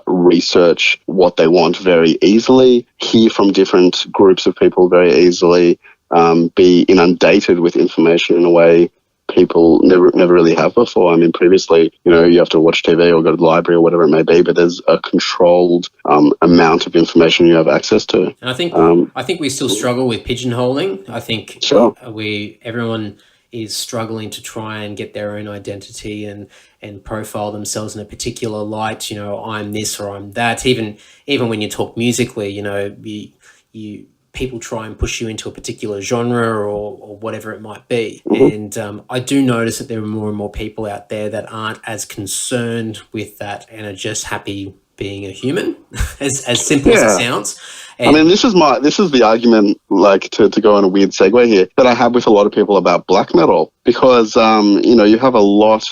research what they want very easily, hear from different groups of people very easily, be inundated with information in a way people never really have before. I mean, previously, you have to watch TV or go to the library or whatever it may be, but there's a controlled amount of information you have access to. And I think we still struggle with pigeonholing. I think everyone is struggling to try and get their own identity and profile themselves in a particular light. I'm this or I'm that. Even when you talk musically, you people try and push you into a particular genre or whatever it might be. And I do notice that there are more and more people out there that aren't as concerned with that and are just happy being a human, as simple as it sounds. And I mean, this is the argument, like, to go on a weird segue here, that I have with a lot of people about black metal, because, you have a lot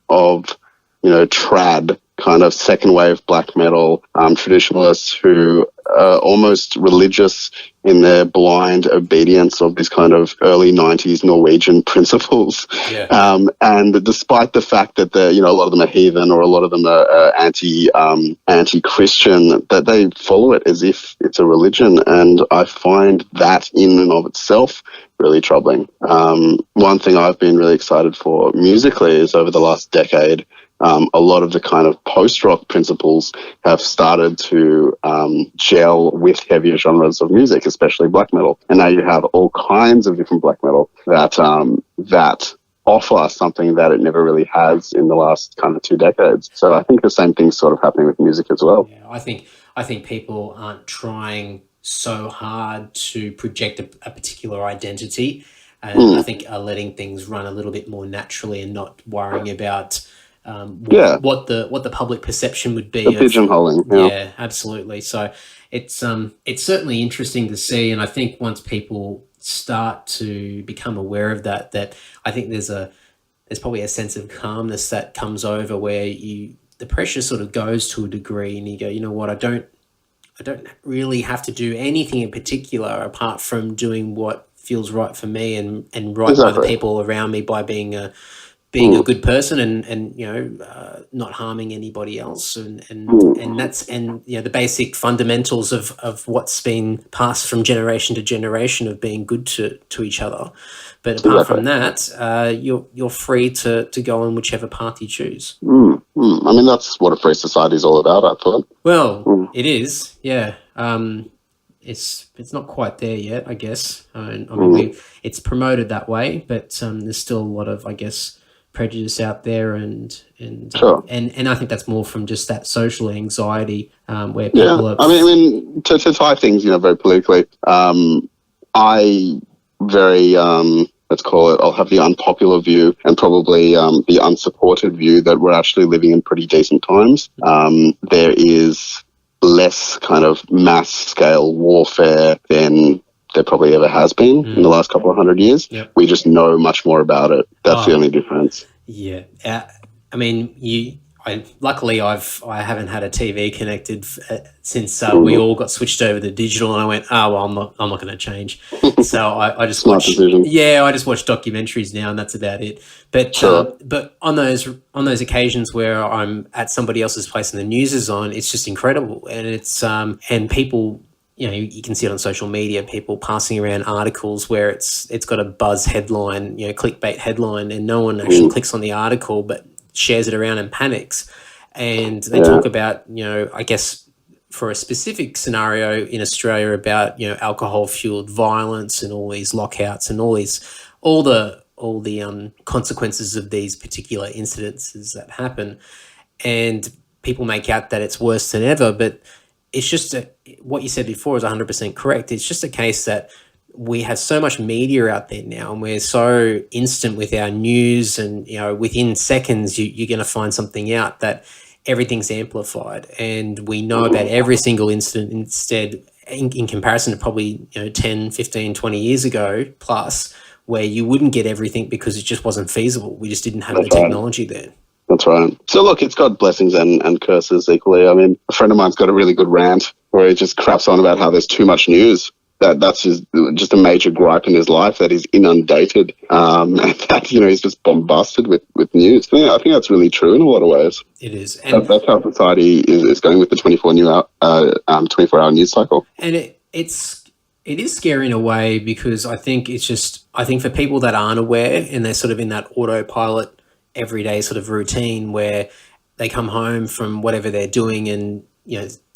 of, trad kind of second wave black metal traditionalists who are almost religious in their blind obedience of this kind of early 90s Norwegian principles. Yeah. And despite the fact that a lot of them are heathen or a lot of them are anti-Christian, that they follow it as if it's a religion. And I find that in and of itself really troubling. One thing I've been really excited for musically is over the last decade, a lot of the kind of post-rock principles have started to gel with heavier genres of music, especially black metal. And now you have all kinds of different black metal that offer something that it never really has in the last kind of 2 decades. So I think the same thing's sort of happening with music as well. Yeah, I think people aren't trying so hard to project a particular identity, and I think are letting things run a little bit more naturally and not worrying about what the public perception would be. Pigeonholing. Yeah, absolutely. So it's certainly interesting to see, and I think once people start to become aware of that I think there's probably a sense of calmness that comes over where the pressure sort of goes to a degree, and you go, you know what, I don't really have to do anything in particular apart from doing what feels right for me and right by the people around me by being a good person and not harming anybody else and that's the basic fundamentals of what's been passed from generation to generation of being good to each other. But apart from that, you're free to go on whichever path you choose. I mean, that's what a free society is all about, I thought. Well, it is, yeah. It's not quite there yet, I guess. I mean, it's promoted that way, but there's still a lot of, I guess, prejudice out there, and sure. and I think that's more from just that social anxiety where people are. I mean, to tie things, very politically, I very let's call it, I'll have the unpopular view and probably the unsupported view that we're actually living in pretty decent times. There is less kind of mass scale warfare than there probably ever has been in the last couple of 100 years. Yep. We just know much more about it. That's the only difference. Yeah. I mean, luckily I haven't had a TV connected since we all got switched over to digital, and I went, well, I'm not going to change. So I just watch. I just watch documentaries now, and that's about it. But but on those occasions where I'm at somebody else's place and the news is on, it's just incredible, and it's and people. You can see it on social media, people passing around articles where it's got a buzz headline, clickbait headline, and no one actually clicks on the article but shares it around and panics. And they talk about, I guess for a specific scenario in Australia about, alcohol-fueled violence and all these lockouts and all the consequences of these particular incidences that happen. And people make out that it's worse than ever, but it's just what you said before is 100% correct. It's just a case that we have so much media out there now, and we're so instant with our news, and within seconds you're going to find something out that everything's amplified, and we know about every single incident instead in comparison to probably 10, 15, 20 years ago plus, where you wouldn't get everything because it just wasn't feasible. We just didn't have the technology there. That's right. So look, it's got blessings and curses equally. I mean, a friend of mine's got a really good rant where he just craps on about how there's too much news. That's just a major gripe in his life, that he's inundated, and that he's just bombarded with news. I think that's really true in a lot of ways. It is. And that's how society is going with the 24-hour news cycle. And it is scary in a way, because I think for people that aren't aware and they're sort of in that autopilot everyday sort of routine where they come home from whatever they're doing and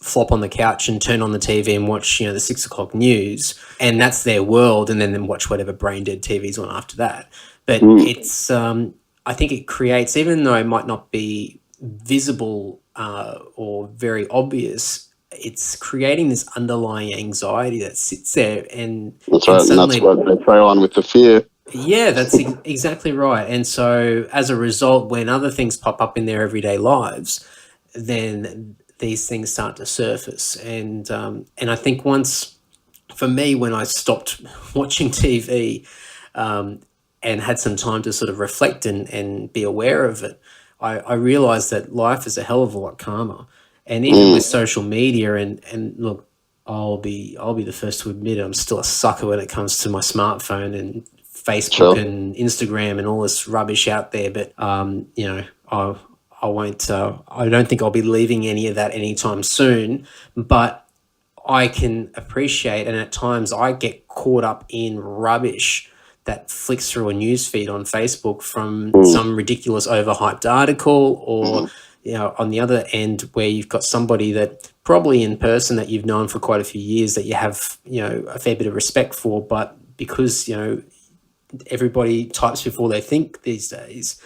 flop on the couch and turn on the TV and watch the 6 o'clock news, and that's their world, and then watch whatever brain dead TV's on after that. But it's I think it creates, even though it might not be visible or very obvious, it's creating this underlying anxiety that sits there, and that's right, and that's what they prey on with the fear. Yeah, that's exactly right. And so as a result, when other things pop up in their everyday lives, then these things start to surface. And I think for me, when I stopped watching TV and had some time to sort of reflect and be aware of it, I realized that life is a hell of a lot calmer. And even with social media, and look, I'll be the first to admit it, I'm still a sucker when it comes to my smartphone and Facebook and Instagram and all this rubbish out there. But you know, I won't. I don't think I'll be leaving any of that anytime soon. But I can appreciate, and at times I get caught up in rubbish that flicks through a newsfeed on Facebook from some ridiculous overhyped article, or you know, on the other end where you've got somebody that probably in person that you've known for quite a few years that you have, you know, a fair bit of respect for, but because, you know, everybody types before they think these days,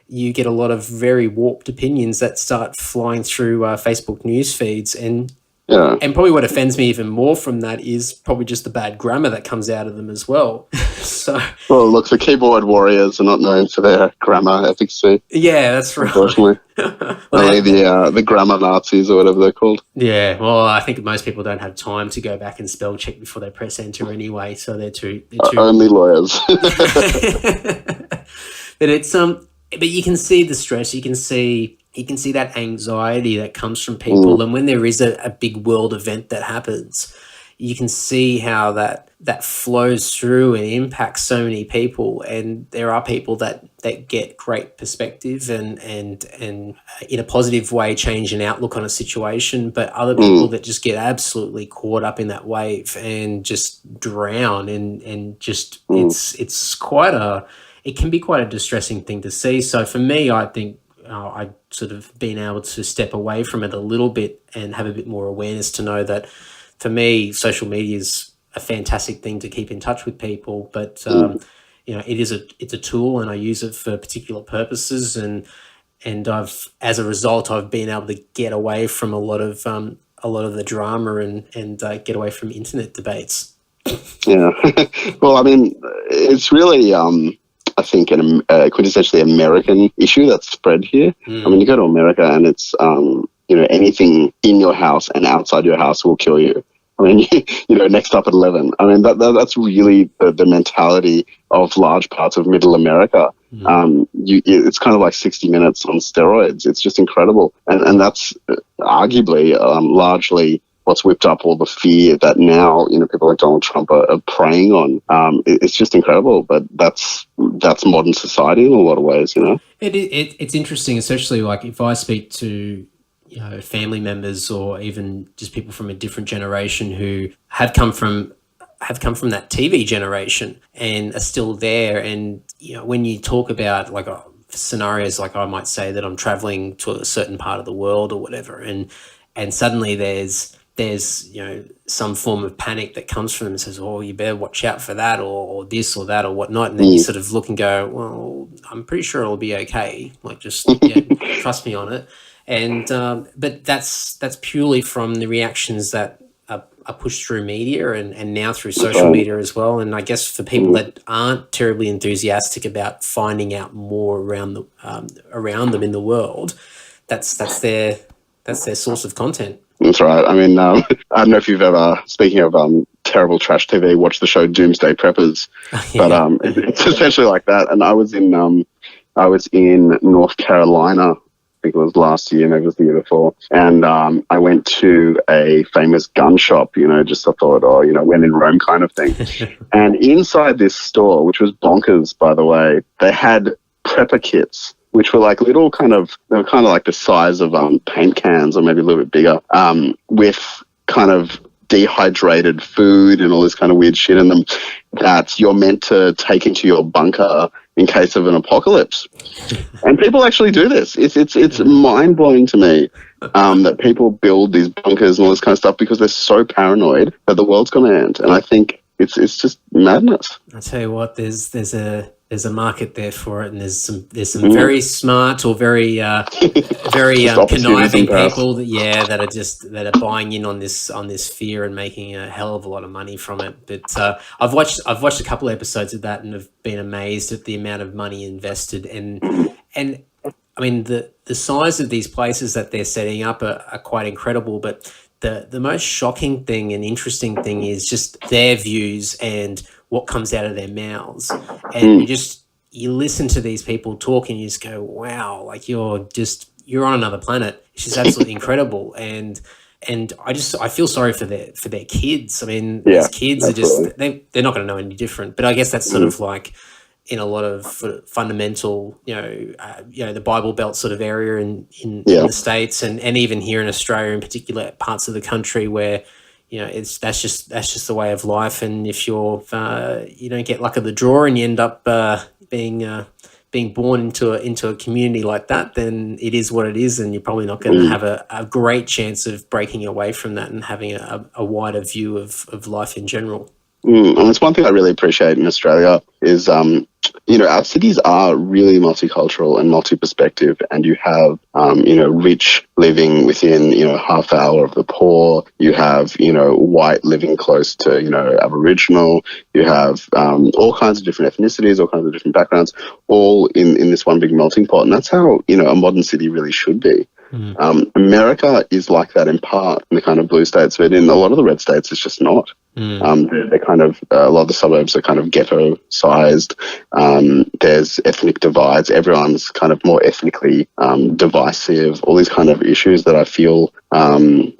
you get a lot of very warped opinions that start flying through Facebook news feeds. And probably what offends me even more from that is probably just the bad grammar that comes out of them as well. So, well, look, the keyboard warriors are not known for their grammar efficacy. Yeah, that's right. Unfortunately, only the grammar Nazis or whatever they're called. Yeah, well, I think most people don't have time to go back and spell check before they press enter anyway, so they're too only lawyers. But it's but you can see the stress. You can see that anxiety that comes from people, and when there is a big world event that happens, you can see how that flows through and impacts so many people. And there are people that get great perspective and in a positive way change an outlook on a situation, but other people that just get absolutely caught up in that wave and just drown, and just it's quite it can be quite a distressing thing to see. So for me, I think I sort of been able to step away from it a little bit and have a bit more awareness to know that for me, social media is a fantastic thing to keep in touch with people, but you know, it's a tool, and I use it for particular purposes, and as a result, I've been able to get away from a lot of the drama and get away from internet debates. Yeah, well, I mean, it's really I think a quintessentially American issue that's spread here. I mean, you go to America and it's you know, anything in your house and outside your house will kill you. I mean, you know, next up at 11. I mean, that's really the mentality of large parts of middle America. It's kind of like 60 Minutes on steroids. It's just incredible. And that's arguably largely what's whipped up all the fear that now, you know, people like Donald Trump are preying on. It's just incredible, but that's modern society in a lot of ways, you know? It's interesting, especially like if I speak to, you know, family members or even just people from a different generation who have come from that TV generation and are still there. And, you know, when you talk about like scenarios, like I might say that I'm traveling to a certain part of the world or whatever, and suddenly there's, you know, some form of panic that comes from them and says, oh, you better watch out for that or this or that or whatnot. And then you sort of look and go, well, I'm pretty sure it'll be okay. Like, just trust me on it. And but that's purely from the reactions that are pushed through media and now through social media as well. And I guess for people that aren't terribly enthusiastic about finding out more around them in the world, that's their source of content. That's right. I mean, I don't know if you've ever, speaking of terrible trash TV, watched the show Doomsday Preppers, but it's essentially like that. And I was in North Carolina. I think it was last year, maybe it was the year before. And I went to a famous gun shop, you know, just I thought, oh, you know, when in Rome kind of thing. And inside this store, which was bonkers, by the way, they had prepper kits, which were like little they were kind of like the size of paint cans or maybe a little bit bigger, with kind of dehydrated food and all this kind of weird shit in them that you're meant to take into your bunker in case of an apocalypse. And people actually do this. It's mind-blowing to me that people build these bunkers and all this kind of stuff because they're so paranoid that the world's going to end. And I think it's just madness. I tell you what, there's a market there for it, and there's some very smart or very conniving people that are buying in on this fear and making a hell of a lot of money from it. But I've watched a couple of episodes of that and have been amazed at the amount of money invested, and I mean the size of these places that they're setting up are quite incredible. But the most shocking thing and interesting thing is just their views and what comes out of their mouths. And you listen to these people talk and you just go, wow, like you're on another planet. It's just absolutely incredible. And I feel sorry for their kids. I mean, Yeah, these kids are just, absolutely. they're not going to know any different. But I guess that's sort Mm. of like in a lot of fundamental, the Bible Belt sort of area in Yeah. the States, and even here in Australia, in particular parts of the country where, that's just the way of life. And if you don't get luck of the draw and you end up being born into a community like that, then it is what it is, and you're probably not going to have a great chance of breaking away from that and having a wider view of life in general. And it's one thing I really appreciate in Australia is, our cities are really multicultural and multi-perspective, and you have, rich living within, half hour of the poor. You have, white living close to, Aboriginal. You have all kinds of different ethnicities, all kinds of different backgrounds, all in this one big melting pot. And that's how, a modern city really should be. America is like that in part in the kind of blue states, but in a lot of the red states, it's just not. They're kind of, a lot of the suburbs are kind of ghetto sized. There's ethnic divides. Everyone's kind of more ethnically divisive. All these kind of issues that I feel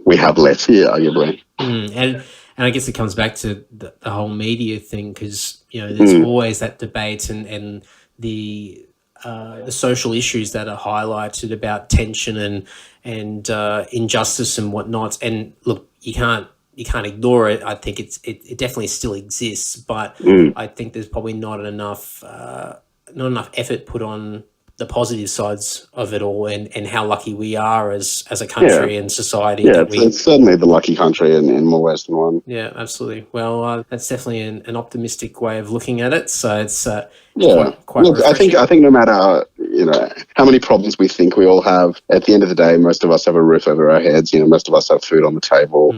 we have less here, arguably. And I guess it comes back to the whole media thing, because there's always that debate and the social issues that are highlighted about tension and injustice and whatnot. And look, you can't ignore it. I think it definitely still exists, but I think there's probably not enough effort put on the positive sides of it all, and how lucky we are as a country and society. Yeah, it's certainly the lucky country in more ways than one. Yeah, absolutely. Well, that's definitely an optimistic way of looking at it. So it's quite Look, refreshing. I think no matter how many problems we think we all have, at the end of the day, most of us have a roof over our heads. Most of us have food on the table.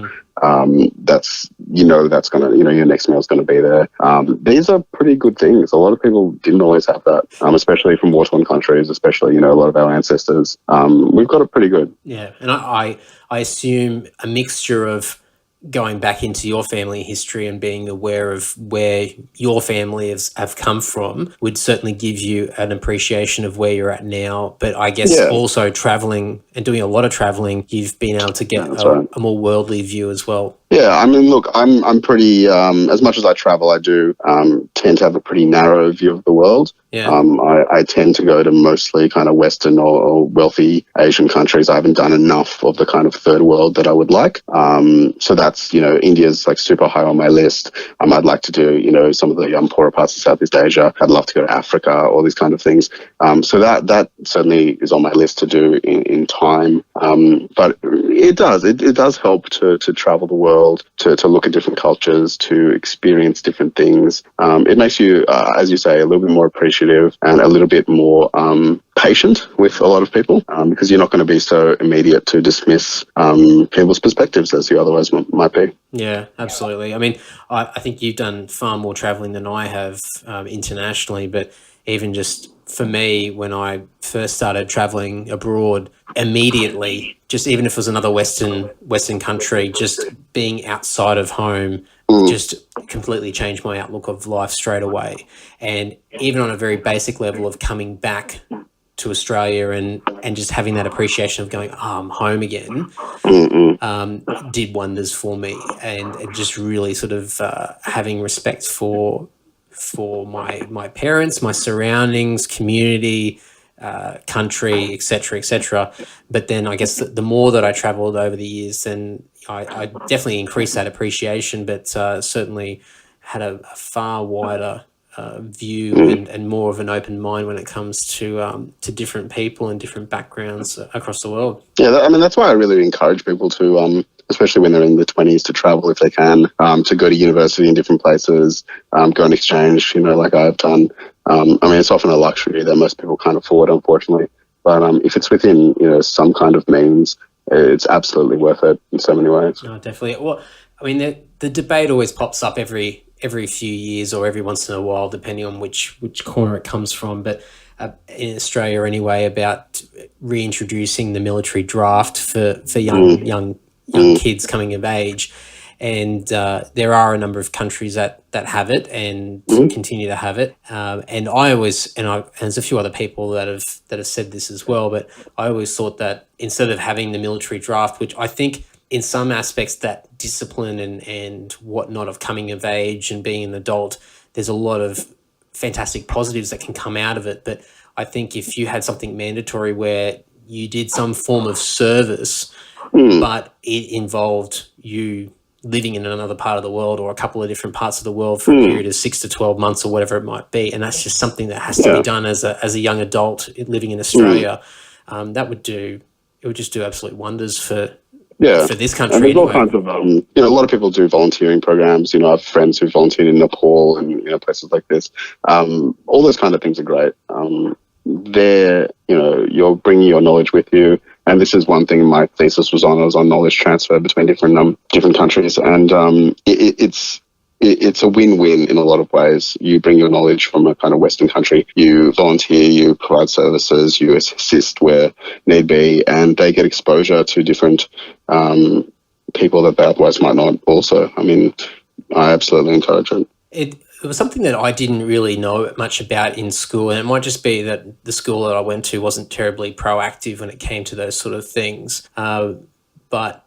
That's gonna your next meal's gonna be there. These are pretty good things. A lot of people didn't always have that, especially from war-torn countries, especially a lot of our ancestors. We've got it pretty good. Yeah, and I assume a mixture of going back into your family history and being aware of where your family have come from would certainly give you an appreciation of where you're at now. But I guess also traveling and doing a lot of traveling, you've been able to get a more worldly view as well. Yeah, I mean, look, I'm pretty, as much as I travel, I do tend to have a pretty narrow view of the world. Yeah. I tend to go to mostly kind of Western or wealthy Asian countries. I haven't done enough of the kind of third world that I would like. So that's, India's like super high on my list. I'd like to do, some of the poorer parts of Southeast Asia. I'd love to go to Africa, all these kind of things. So that certainly is on my list to do in time. But it does help to travel the world, to look at different cultures, to experience different things. It makes you, as you say, a little bit more appreciative and a little bit more patient with a lot of people, because you're not going to be so immediate to dismiss people's perspectives as you otherwise might be. Yeah, absolutely. I mean, I think you've done far more traveling than I have internationally, but even just for me, when I first started traveling abroad, immediately, just even if it was another Western country, just being outside of home just completely changed my outlook of life straight away. And even on a very basic level of coming back to Australia and just having that appreciation of going, I'm home again, did wonders for me. And it just really sort of having respect for my parents, my surroundings, community, country, etc. But then I guess the more that I traveled over the years, then I definitely increased that appreciation, but certainly had a far wider view and more of an open mind when it comes to different people and different backgrounds across the world. Yeah, I mean, that's why I really encourage people to, especially when they're in their 20s, to travel if they can, to go to university in different places, go on exchange, like I've done. I mean, it's often a luxury that most people can't afford, unfortunately. But if it's within, some kind of means, it's absolutely worth it in so many ways. Oh, definitely. Well, I mean, the debate always pops up every few years or every once in a while, depending on which corner it comes from. But in Australia, anyway, about reintroducing the military draft for young kids coming of age. And there are a number of countries that have it and continue to have it. And I always, and there's a few other people that have said this as well, but I always thought that instead of having the military draft, which I think in some aspects that discipline and whatnot of coming of age and being an adult, there's a lot of fantastic positives that can come out of it. But I think if you had something mandatory where you did some form of service, but it involved you living in another part of the world or a couple of different parts of the world for a period of 6 to 12 months or whatever it might be. And that's just something that has to be done as a young adult living in Australia. It would just do absolute wonders for this country. And there's all kinds of, a lot of people do volunteering programs. I have friends who volunteered in Nepal and, places like this. All those kind of things are great. You're bringing your knowledge with you. And this is one thing my thesis was on. I was on knowledge transfer between different countries. And it's a win-win in a lot of ways. You bring your knowledge from a kind of Western country, you volunteer, you provide services, you assist where need be, and they get exposure to different people that they otherwise might not also. I mean, I absolutely encourage it. It was something that I didn't really know much about in school, and it might just be that the school that I went to wasn't terribly proactive when it came to those sort of things. But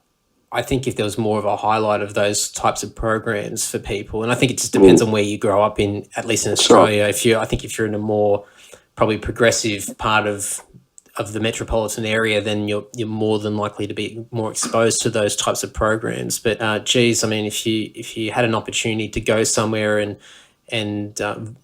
I think if there was more of a highlight of those types of programs for people, and I think it just depends on where you grow up in, at least in Australia. Sure. I think if you're in a more probably progressive part of the metropolitan area, then you're more than likely to be more exposed to those types of programs. But geez, I mean, if you had an opportunity to go somewhere and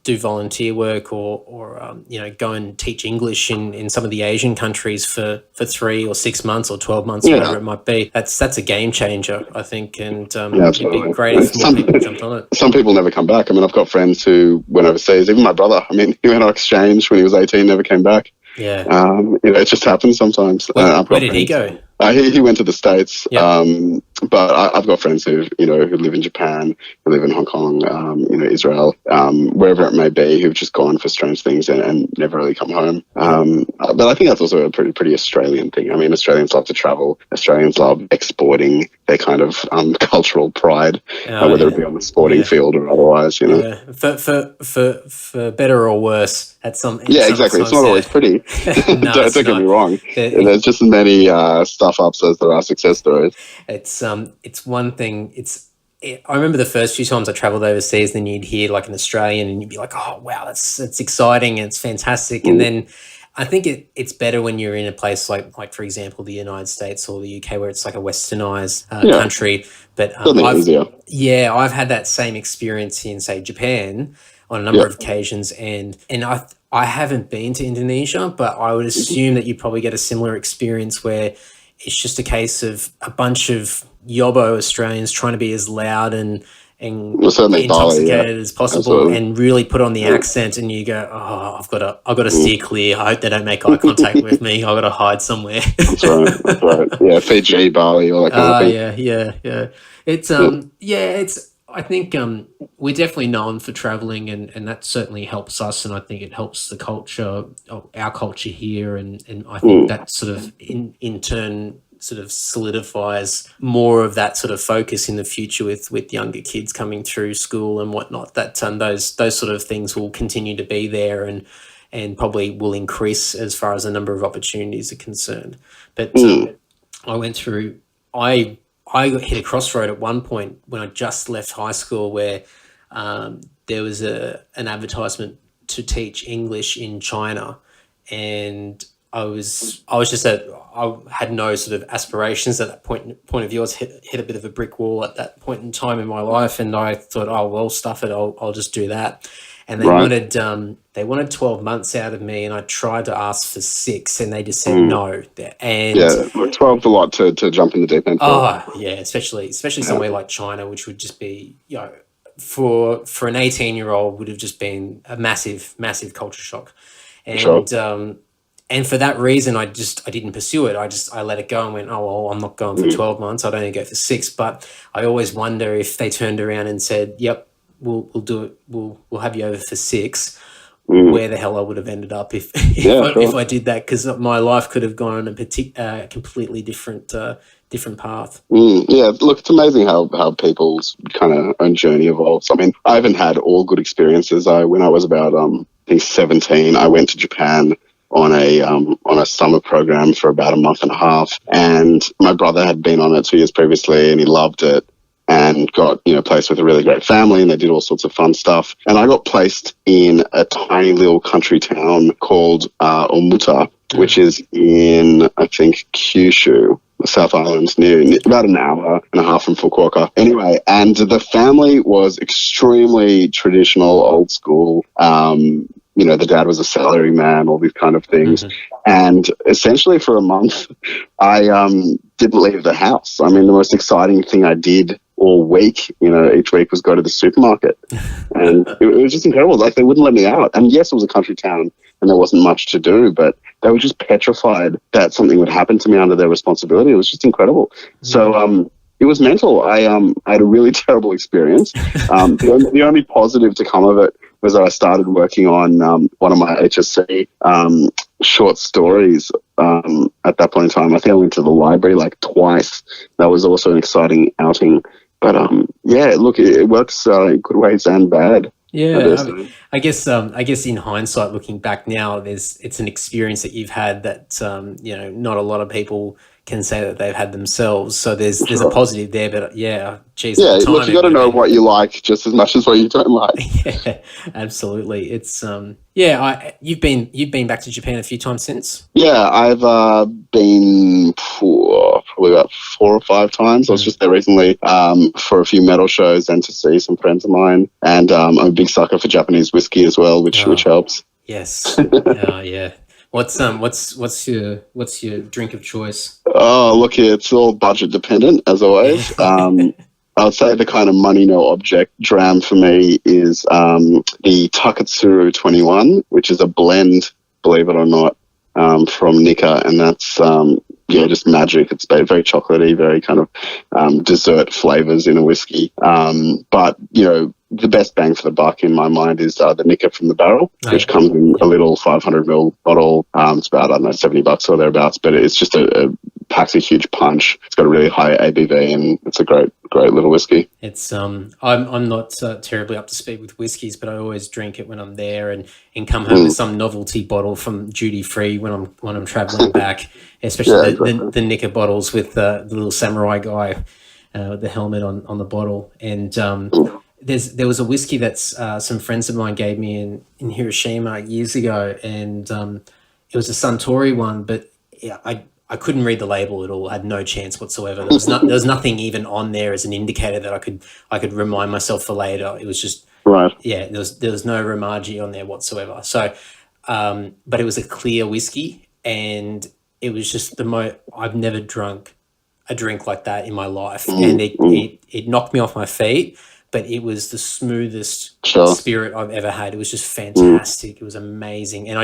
do volunteer work or go and teach English in some of the Asian countries for 3 or 6 months or 12 months, whatever it might be, that's a game changer, I think. And it'd be great if more people jumped on it. Some people never come back. I mean, I've got friends who went overseas. Even my brother, I mean, he went on exchange when he was 18, never came back. Yeah. It just happens sometimes. Where did he go? He went to the States. Yep. But I've got friends who live in Japan, who live in Hong Kong, Israel, wherever it may be, who've just gone for strange things and never really come home. But I think that's also a pretty Australian thing. I mean, Australians love to travel. Australians love exporting their kind of cultural pride, whether it be on the sporting field or otherwise. Yeah. For better or worse, at some. Exactly. It's not always pretty. No, don't get me wrong. There's just as many stuff ups as there are success stories. It's one thing. I remember the first few times I traveled overseas, then you'd hear like an Australian and you'd be like, oh, wow, that's exciting and it's fantastic. And then I think it's better when you're in a place like for example, the United States or the UK, where it's like a westernized country. But I've had that same experience in, say, Japan on a number of occasions. And I haven't been to Indonesia, but I would assume that you probably get a similar experience where it's just a case of a bunch of yobbo Australians trying to be as loud and intoxicated as possible, and really put on the accent, and you go, oh, I've got to steer clear. I hope they don't make eye contact with me. I've got to hide somewhere. That's right. Yeah, Fiji, Bali, all that kind of thing. Yeah. I think we're definitely known for traveling, and that certainly helps us, and I think it helps the culture, our culture here, and I think that sort of in turn sort of solidifies more of that sort of focus in the future with younger kids coming through school and whatnot, that those sort of things will continue to be there and probably will increase as far as the number of opportunities are concerned. But I hit a crossroad at one point when I just left high school where there was an advertisement to teach English in China, and I had no sort of aspirations at that point of view. I was hit a bit of a brick wall at that point in time in my life, and I thought, oh well, stuff it, I'll just do that. And they wanted 12 months out of me, and I tried to ask for 6, and they just said no. And 12's a lot to jump in the deep end. Especially somewhere like China, which would just be, for an 18-year-old would have just been a massive culture shock. And and for that reason, I didn't pursue it. I let it go and went, oh well, I'm not going for 12 months. I'd only go for 6. But I always wonder if they turned around and said, yep, we'll do it. We'll have you over for 6. where the hell I would have ended up if if I did that, because my life could have gone on a completely different path. Yeah, look, it's amazing how people's kind of own journey evolves. I mean, I haven't had all good experiences. When I was about I think 17, I went to Japan on a summer program for about a month and a half, and my brother had been on it 2 years previously, and he loved it. And got placed with a really great family, and they did all sorts of fun stuff. And I got placed in a tiny little country town called Omuta, which is in, I think, Kyushu, the South Island, near about an hour and a half from Fukuoka. Anyway, and the family was extremely traditional, old school. The dad was a salary man, all these kind of things. And essentially for a month, I didn't leave the house. I mean, the most exciting thing I did all week, each week, was go to the supermarket. And it was just incredible. Like, they wouldn't let me out. And yes, it was a country town and there wasn't much to do, but they were just petrified that something would happen to me under their responsibility. It was just incredible. So it was mental. I had a really terrible experience. The only positive to come of it was that I started working on one of my HSC short stories at that point in time. I think I went to the library like twice. That was also an exciting outing. But look, it works in good ways and bad. Yeah, I guess in hindsight, looking back now, it's an experience that you've had that not a lot of people can say that they've had themselves. So there's a positive there, but geez. Yeah, look, you got to know what you like just as much as what you don't like. Yeah, absolutely. It's you've been back to Japan a few times since. Yeah, I've been probably about 4 or 5 times. I was just there recently for a few metal shows and to see some friends of mine. And I'm a big sucker for Japanese whiskey as well, which helps. Yes. Yeah. What's your drink of choice? Oh, look, it's all budget dependent as always. I would say the kind of money no object dram for me is the Taketsuru 21, which is a blend, believe it or not, from Nikka, and that's just magic. It's very chocolatey, very kind of dessert flavors in a whiskey. But the best bang for the buck in my mind is the Nikka from the barrel, which comes in a little 500ml bottle. It's about, I don't know, $70 or thereabouts, but it's just packs a huge punch. It's got a really high ABV, and it's a great little whiskey. It's I'm not terribly up to speed with whiskies, but I always drink it when I'm there, and come home with some novelty bottle from duty free when I'm traveling back, especially the Nikka bottles with the little samurai guy with the helmet on the bottle. And there was a whiskey that's some friends of mine gave me in Hiroshima years ago, and it was a Suntory one, but I couldn't read the label at all. I had no chance whatsoever. There was nothing even on there as an indicator that I could remind myself for later. It was just right. Yeah, there was no Romaji on there whatsoever. So, but it was a clear whiskey, and it was just I've never drunk a drink like that in my life, and it knocked me off my feet. But it was the smoothest spirit I've ever had. It was just fantastic. It was amazing. And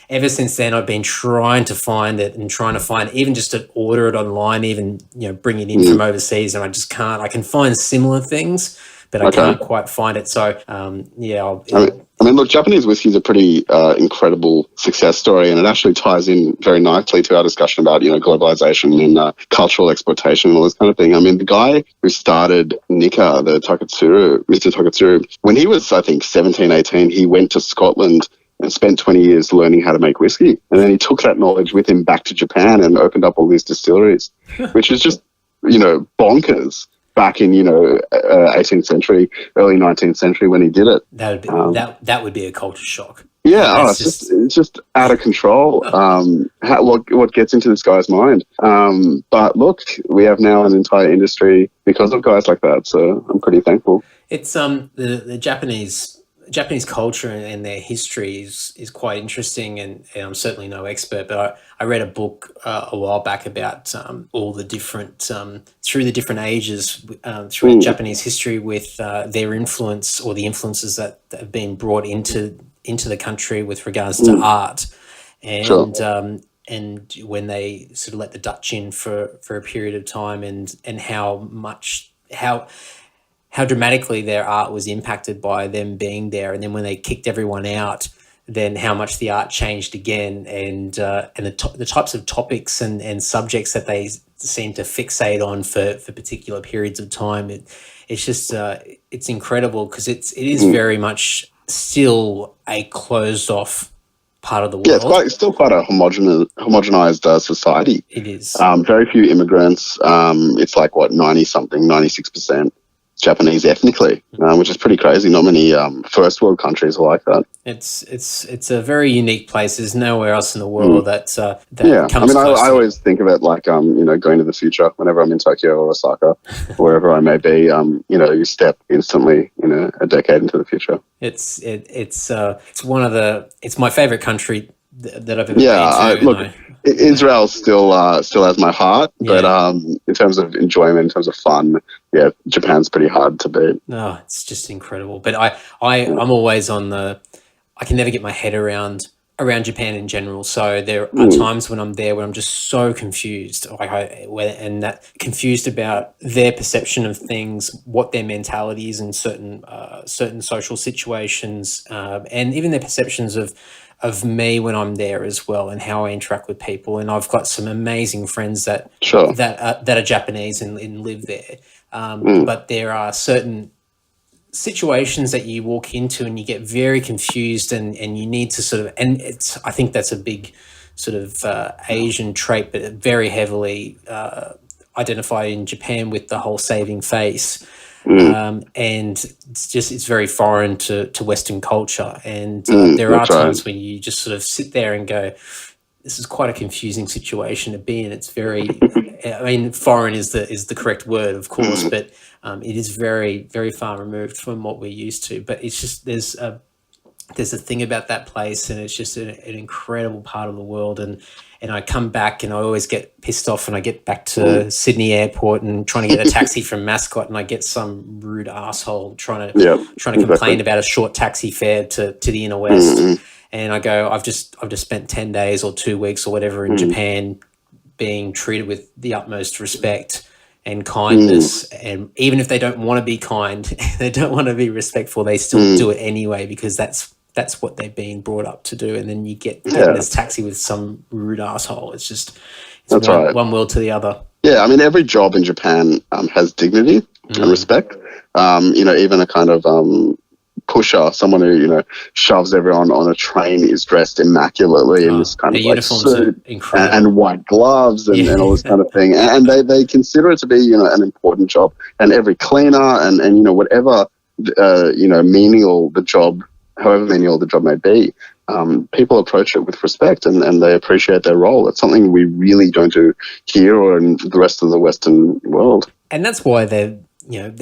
ever since then, I've been trying to find it and trying to find, even just to order it online, even, bring it in from overseas. And I just can't. I can find similar things, but I can't quite find it. So, I mean, look, Japanese whiskey is a pretty incredible success story, and it actually ties in very nicely to our discussion about, globalization and cultural exploitation and all this kind of thing. I mean, the guy who started Nikka, Mr. Taketsuru, when he was, I think, 17, 18, he went to Scotland and spent 20 years learning how to make whiskey. And then he took that knowledge with him back to Japan and opened up all these distilleries, which is just, bonkers. Back in 18th century, early 19th century when he did it. That would be a culture shock. Yeah, it's just out of control. What gets into this guy's mind? But look, we have now an entire industry because of guys like that. So I'm pretty thankful. It's the Japanese culture and their history is quite interesting, and I'm certainly no expert, but I read a book a while back about all the different through the different ages through Japanese history with their influence, or the influences that have been brought into the country with regards to art, and and when they sort of let the Dutch in for a period of time, and how dramatically their art was impacted by them being there. And then when they kicked everyone out, then how much the art changed again, and the types of topics and subjects that they seem to fixate on for particular periods of time. It's just it's incredible, because it is very much still a closed off part of the world. Yeah, it's still quite a homogenized society. It is. Very few immigrants. It's like 96% Japanese ethnically, which is pretty crazy. Not many first world countries are like that. It's a very unique place. There's nowhere else in the world that comes I mean, close I to always think of it like going to the future. Whenever I'm in Tokyo or Osaka, or wherever I may be, you step instantly a decade into the future. It's my favorite country that I've ever been to. Israel still has my heart, but in terms of enjoyment, in terms of fun, Japan's pretty hard to beat. No, it's just incredible. But I'm always I can never get my head around Japan in general. So there are times when I'm there where I'm just so confused, confused about their perception of things, what their mentality is in certain social situations, and even their perceptions of me when I'm there as well, and how I interact with people. And I've got some amazing friends that are Japanese and live there. But there are certain situations that you walk into and you get very confused, and you need to I think that's a big sort of Asian trait, but very heavily identified in Japan with the whole saving face. And it's very foreign to Western culture, and there are times when you just sort of sit there and go, this is quite a confusing situation to be in. It's very, I mean, foreign is the correct word, of course, but it is very, very far removed from what we're used to. But it's just there's a thing about that place, and it's just an incredible part of the world. And I come back and I always get pissed off when I get back to Sydney Airport and trying to get a taxi from Mascot, and I get some rude asshole trying to complain about a short taxi fare to the inner west. And I go, I've just spent 10 days or 2 weeks or whatever in Japan, being treated with the utmost respect and kindness. And even if they don't want to be kind, they don't want to be respectful, they still do it anyway, because that's what they've been brought up to do. And then you get in this taxi with some rude asshole. It's one world to the other. Yeah, I mean, every job in Japan has dignity and respect. Even a kind of pusher, someone who shoves everyone on a train, is dressed immaculately in this kind of like suit and white gloves and all this kind of thing, and they consider it to be an important job. And every cleaner and whatever menial the job, however menial the job may be, people approach it with respect and they appreciate their role. It's something we really don't do here or in the rest of the Western world, and that's why their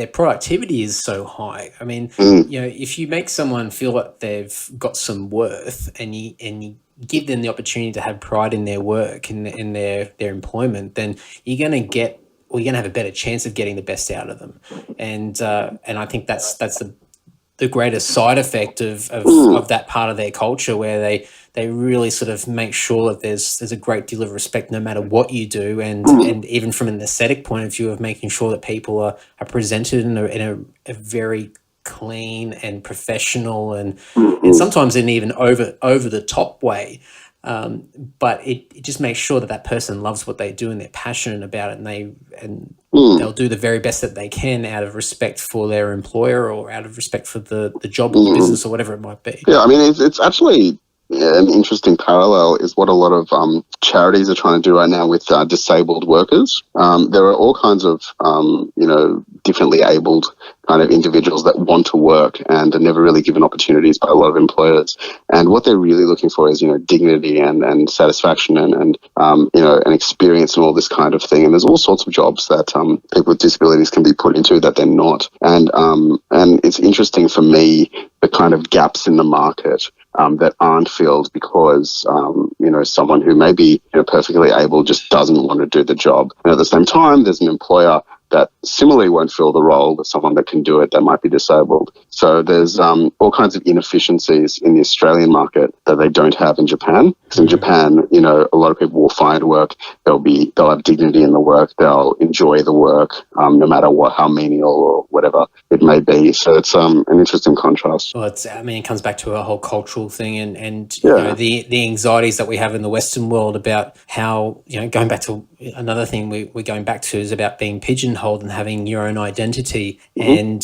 productivity is so high. I mean, if you make someone feel like they've got some worth, and you give them the opportunity to have pride in their work and in their employment, then you're going to have a better chance of getting the best out of them. And I think that's the greatest side effect of that part of their culture, where they really sort of make sure that there's a great deal of respect no matter what you do, and even from an aesthetic point of view of making sure that people are presented in a very clean and professional and sometimes in even over the top way. But it just makes sure that person loves what they do and they're passionate about it, and they'll do the very best that they can out of respect for their employer or out of respect for the job or the business or whatever it might be. Yeah, I mean, it's actually an interesting parallel is what a lot of charities are trying to do right now with disabled workers. There are all kinds of, differently abled kind of individuals that want to work and are never really given opportunities by a lot of employers. And what they're really looking for is, dignity and satisfaction and an experience and all this kind of thing. And there's all sorts of jobs that people with disabilities can be put into that they're not. And it's interesting for me, the kind of gaps in the market that aren't filled because, someone who may be perfectly able just doesn't want to do the job. And at the same time, there's an employer that similarly won't fill the role as someone that can do it that might be disabled. So there's all kinds of inefficiencies in the Australian market that they don't have in Japan. Because in Japan, you know, a lot of people will find work. They'll have dignity in the work. They'll enjoy the work, no matter how menial or whatever it may be. So it's an interesting contrast. Well, it comes back to a whole cultural thing and you know, the anxieties that we have in the Western world about how, you know, going back to another thing we're going back to is about being pigeonholed and having your own identity. And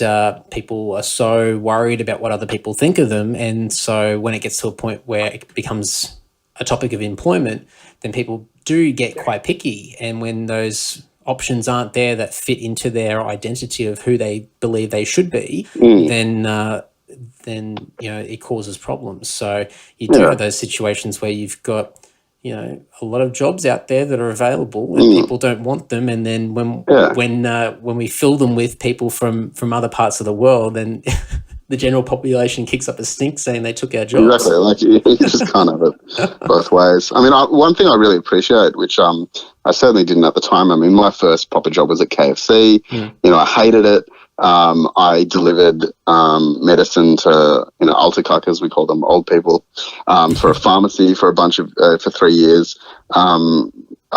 people are so worried about what other people think of them. And so when it gets to a point where it becomes a topic of employment, then people do get quite picky. And when those options aren't there that fit into their identity of who they believe they should be, then you know, it causes problems. So you do have those situations where you've got, you know, a lot of jobs out there that are available and people don't want them, and then when we fill them with people from other parts of the world, then the general population kicks up a stink saying they took our jobs. Exactly, like you just can't have it both ways. I mean, one thing I really appreciate, which I certainly didn't at the time. I mean, my first proper job was at KFC. You know, I hated it. I delivered medicine to, you know, alta as we call them, old people, for a pharmacy for for 3 years. I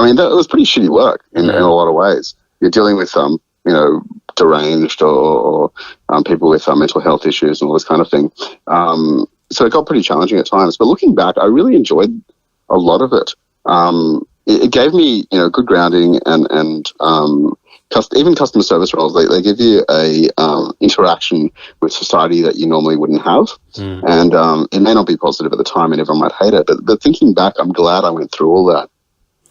mean, that was pretty shitty work in a lot of ways. You're dealing with you know, deranged or people with mental health issues and all this kind of thing. So it got pretty challenging at times. But looking back, I really enjoyed a lot of it. It gave me, you know, good grounding and even customer service roles. They give you a interaction with society that you normally wouldn't have. And it may not be positive at the time and everyone might hate it. But thinking back, I'm glad I went through all that.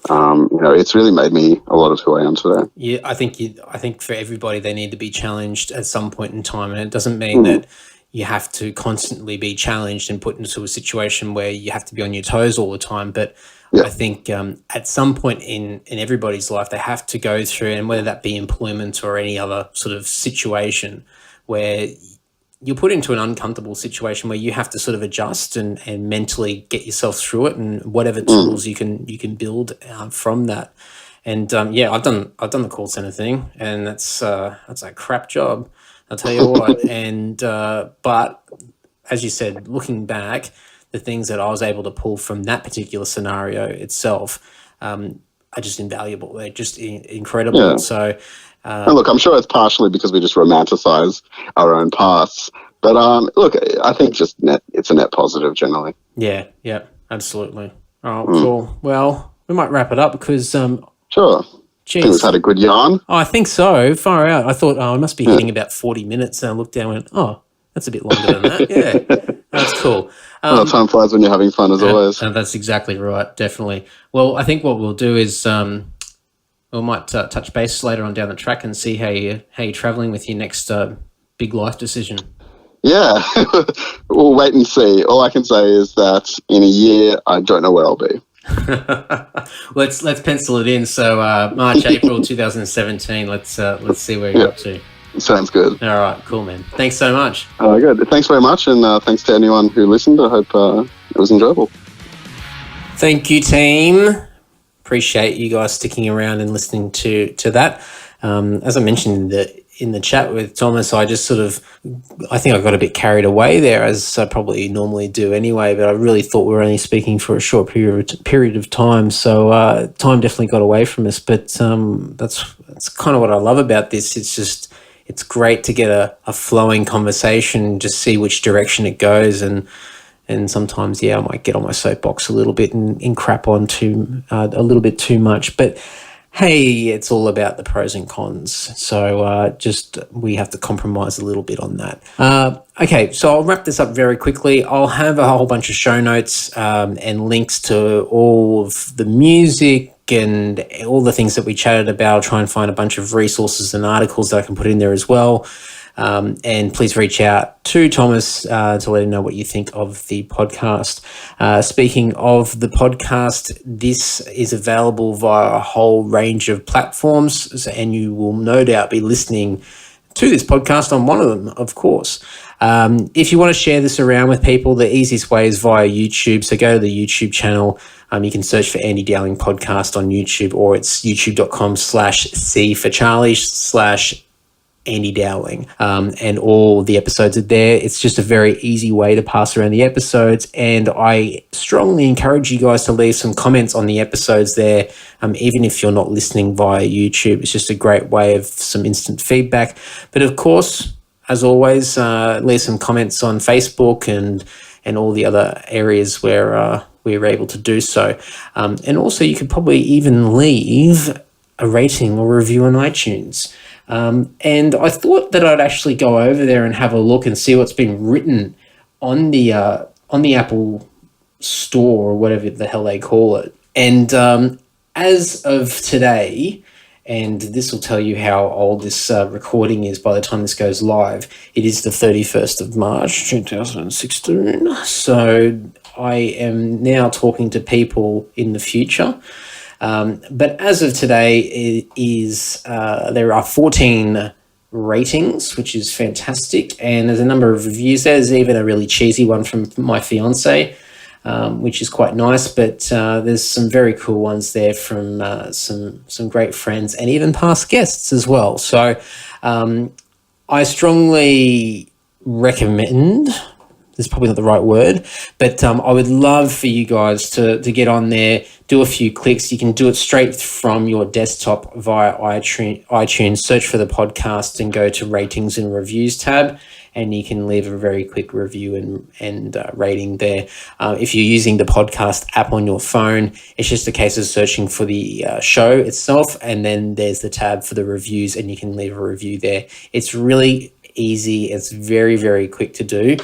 You know, it's really made me a lot of who I am today. Yeah, I think for everybody, they need to be challenged at some point in time, and it doesn't mean that you have to constantly be challenged and put into a situation where you have to be on your toes all the time. But I think at some point in everybody's life, they have to go through, and whether that be employment or any other sort of situation where you're put into an uncomfortable situation where you have to sort of adjust and mentally get yourself through it, and whatever tools you can build from that. And I've done the call center thing, and that's a crap job, I'll tell you what. And but as you said, looking back, the things that I was able to pull from that particular scenario itself are just invaluable. They're just incredible. Yeah. So. And look, I'm sure it's partially because we just romanticize our own pasts. But look, I think it's a net positive generally. Yeah, absolutely. Oh, cool. Well, we might wrap it up because... Sure. Geez. I think we've had a good yarn. Oh, I think so. Far out. I thought, I must be hitting about 40 minutes. And I looked down and went, that's a bit longer than that. Yeah, that's cool. Well, time flies when you're having fun, as always. That's exactly right, definitely. Well, I think what we'll do is... we might touch base later on down the track and see how you're travelling with your next big life decision. Yeah, we'll wait and see. All I can say is that in a year, I don't know where I'll be. Let's pencil it in. So March, April 2017. Let's see where you're up to. Sounds good. All right, cool, man. Thanks so much. Good. Thanks very much, and thanks to anyone who listened. I hope it was enjoyable. Thank you, team. Appreciate you guys sticking around and listening to that. As I mentioned in the chat with Thomas, I think I got a bit carried away there, as I probably normally do anyway, but I really thought we were only speaking for a short period of time. So time definitely got away from us, but that's kind of what I love about this. It's great to get a flowing conversation, just see which direction it goes, and sometimes, I might get on my soapbox a little bit and crap on a little bit too much. But hey, it's all about the pros and cons. So we have to compromise a little bit on that. Okay, so I'll wrap this up very quickly. I'll have a whole bunch of show notes and links to all of the music and all the things that we chatted about. I'll try and find a bunch of resources and articles that I can put in there as well. And please reach out to Thomas to let him know what you think of the podcast. Speaking of the podcast, this is available via a whole range of platforms, and you will no doubt be listening to this podcast on one of them, of course. If you want to share this around with people, the easiest way is via YouTube. So go to the YouTube channel. You can search for Andy Dowling Podcast on YouTube, or it's youtube.com/C for Charlie /Andy Dowling. And all the episodes are there. It's just a very easy way to pass around the episodes. And I strongly encourage you guys to leave some comments on the episodes there. Even if you're not listening via YouTube, it's just a great way of some instant feedback. But of course, as always, leave some comments on Facebook and all the other areas where we're able to do so. And also you could probably even leave a rating or review on iTunes. And I thought that I'd actually go over there and have a look and see what's been written on the Apple Store, or whatever the hell they call it. And as of today, and this will tell you how old this recording is by the time this goes live, it is the 31st of March, 2016. So I am now talking to people in the future. But as of today, it is there are 14 ratings, which is fantastic, and there's a number of reviews. There's even a really cheesy one from my fiance, which is quite nice. But there's some very cool ones there from some great friends and even past guests as well. So I strongly recommend. That's probably not the right word, but I would love for you guys to get on there, do a few clicks. You can do it straight from your desktop via iTunes, search for the podcast and go to ratings and reviews tab, and you can leave a very quick review and rating there. If you're using the podcast app on your phone, it's just a case of searching for the show itself, and then there's the tab for the reviews, and you can leave a review there. It's really easy. It's very, very quick to do.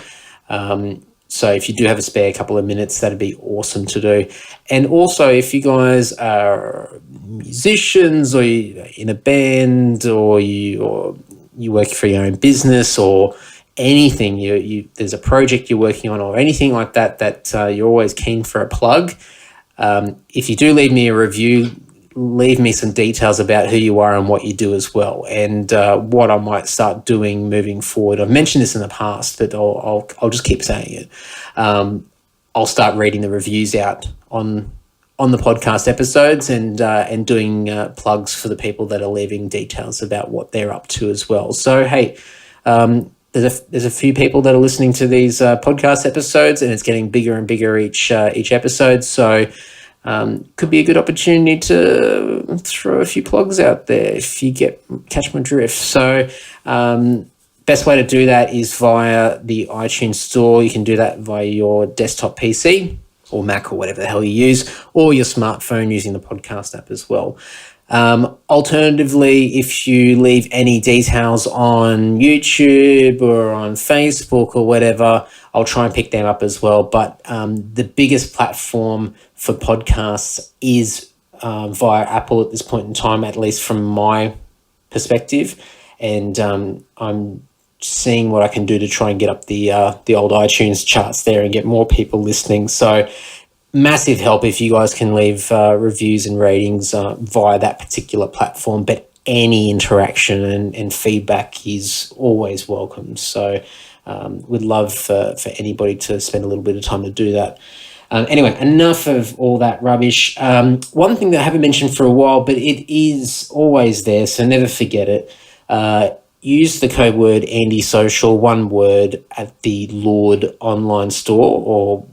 So if you do have a spare couple of minutes, that'd be awesome to do. And also, if you guys are musicians, or you're in a band, or you work for your own business, or anything, there's a project you're working on, or anything like that you're always keen for a plug. If you do leave me a review, leave me some details about who you are and what you do as well, and what I might start doing moving forward. I've mentioned this in the past, but I'll just keep saying it. I'll start reading the reviews out on the podcast episodes, and doing plugs for the people that are leaving details about what they're up to as well. So hey, there's a few people that are listening to these podcast episodes, and it's getting bigger and bigger each episode. So could be a good opportunity to throw a few plugs out there if you catch my drift. So best way to do that is via the iTunes store. You can do that via your desktop PC or Mac or whatever the hell you use, or your smartphone using the podcast app as well. Alternatively, if you leave any details on YouTube or on Facebook or whatever, I'll try and pick them up as well. But the biggest platform for podcasts is via Apple at this point in time, at least from my perspective. And I'm seeing what I can do to try and get up the old iTunes charts there and get more people listening. So massive help if you guys can leave reviews and ratings via that particular platform, but any interaction and feedback is always welcome. So we'd love for anybody to spend a little bit of time to do that. Anyway, enough of all that rubbish. One thing that I haven't mentioned for a while, but it is always there, so never forget it. Use the code word AndySocial, one word, at the Lord online store, or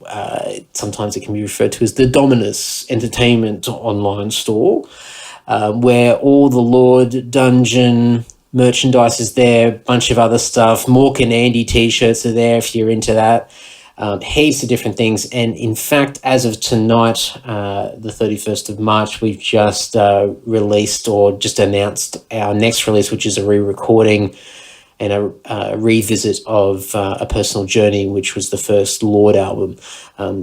sometimes it can be referred to as the Dominus Entertainment online store, where all the Lord Dungeon merchandise is there, a bunch of other stuff. Mork and Andy t-shirts are there if you're into that. Heaps of different things. And in fact, as of tonight, the 31st of March, we've just released, or just announced, our next release, which is a re-recording and a revisit of A Personal Journey, which was the first Lord album.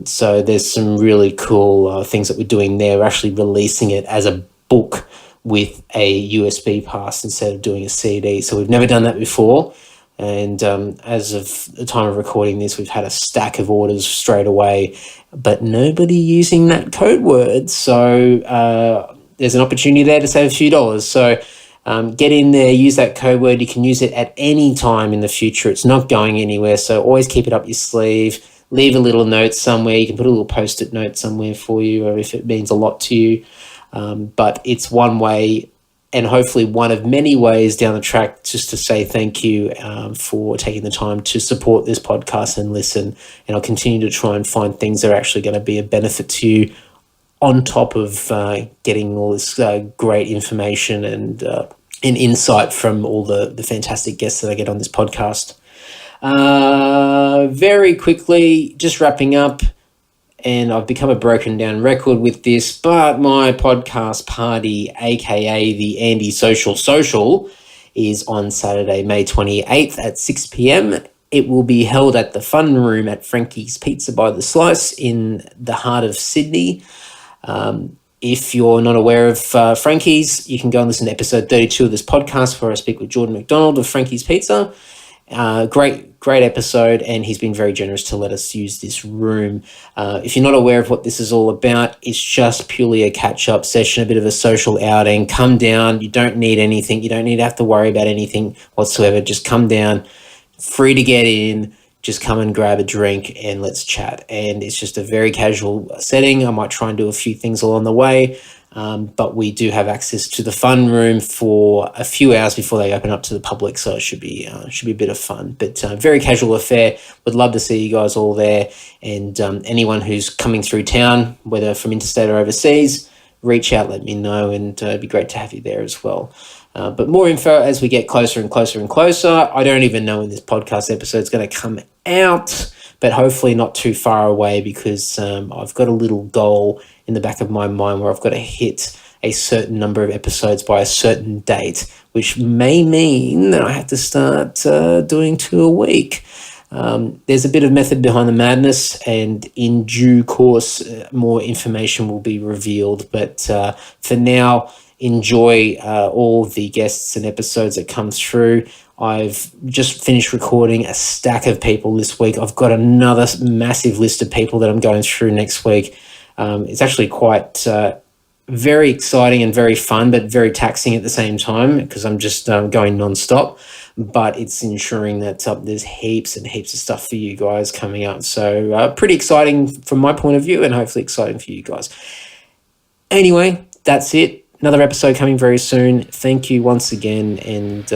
So there's some really cool things that we're doing there. We're actually releasing it as a book with a USB pass instead of doing a CD. So we've never done that before. And as of the time of recording this, we've had a stack of orders straight away, but nobody using that code word. So there's an opportunity there to save a few dollars. So Get in there, use that code word. You can use it at any time in the future. It's not going anywhere, so always keep it up your sleeve. Leave a little note somewhere. You can put a little post-it note somewhere for you, or if it means a lot to you. But it's one way, and hopefully one of many ways down the track, just to say thank you for taking the time to support this podcast and listen. And I'll continue to try and find things that are actually going to be a benefit to you, on top of getting all this great information and insight from all the fantastic guests that I get on this podcast. Very quickly, just wrapping up, and I've become a broken down record with this, but my podcast party, aka the Andy Social, is on Saturday, May 28th at 6 p.m. It will be held at the Fun Room at Frankie's Pizza by the Slice in the heart of Sydney. If you're not aware of Frankie's, you can go and listen to episode 32 of this podcast where I speak with Jordan McDonald of Frankie's Pizza. Great episode, and he's been very generous to let us use this room. If you're not aware of what this is all about, it's just purely a catch-up session, a bit of a social outing. Come down. You don't need anything. You don't need to have to worry about anything whatsoever. Just come down. Free to get in. Just come and grab a drink and let's chat. And it's just a very casual setting. I might try and do a few things along the way, but we do have access to the Fun Room for a few hours before they open up to the public, so it should be a bit of fun. But very casual affair. Would love to see you guys all there. And anyone who's coming through town, whether from interstate or overseas, reach out, let me know, and it'd be great to have you there as well. But more info as we get closer and closer and closer. I don't even know when this podcast episode is going to come out, but hopefully not too far away, because I've got a little goal in the back of my mind where I've got to hit a certain number of episodes by a certain date, which may mean that I have to start doing 2 a week. There's a bit of method behind the madness, and in due course, more information will be revealed. But for now, enjoy all the guests and episodes that come through. I've just finished recording a stack of people this week. I've got another massive list of people that I'm going through next week. It's actually quite very exciting and very fun, but very taxing at the same time, because I'm just going nonstop. But it's ensuring that there's heaps and heaps of stuff for you guys coming up. So pretty exciting from my point of view, and hopefully exciting for you guys. Anyway, that's it. Another episode coming very soon. Thank you once again, and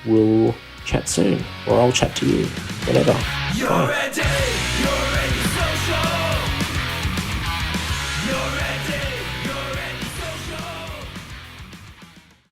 we'll chat soon, or I'll chat to you, whatever. Bye.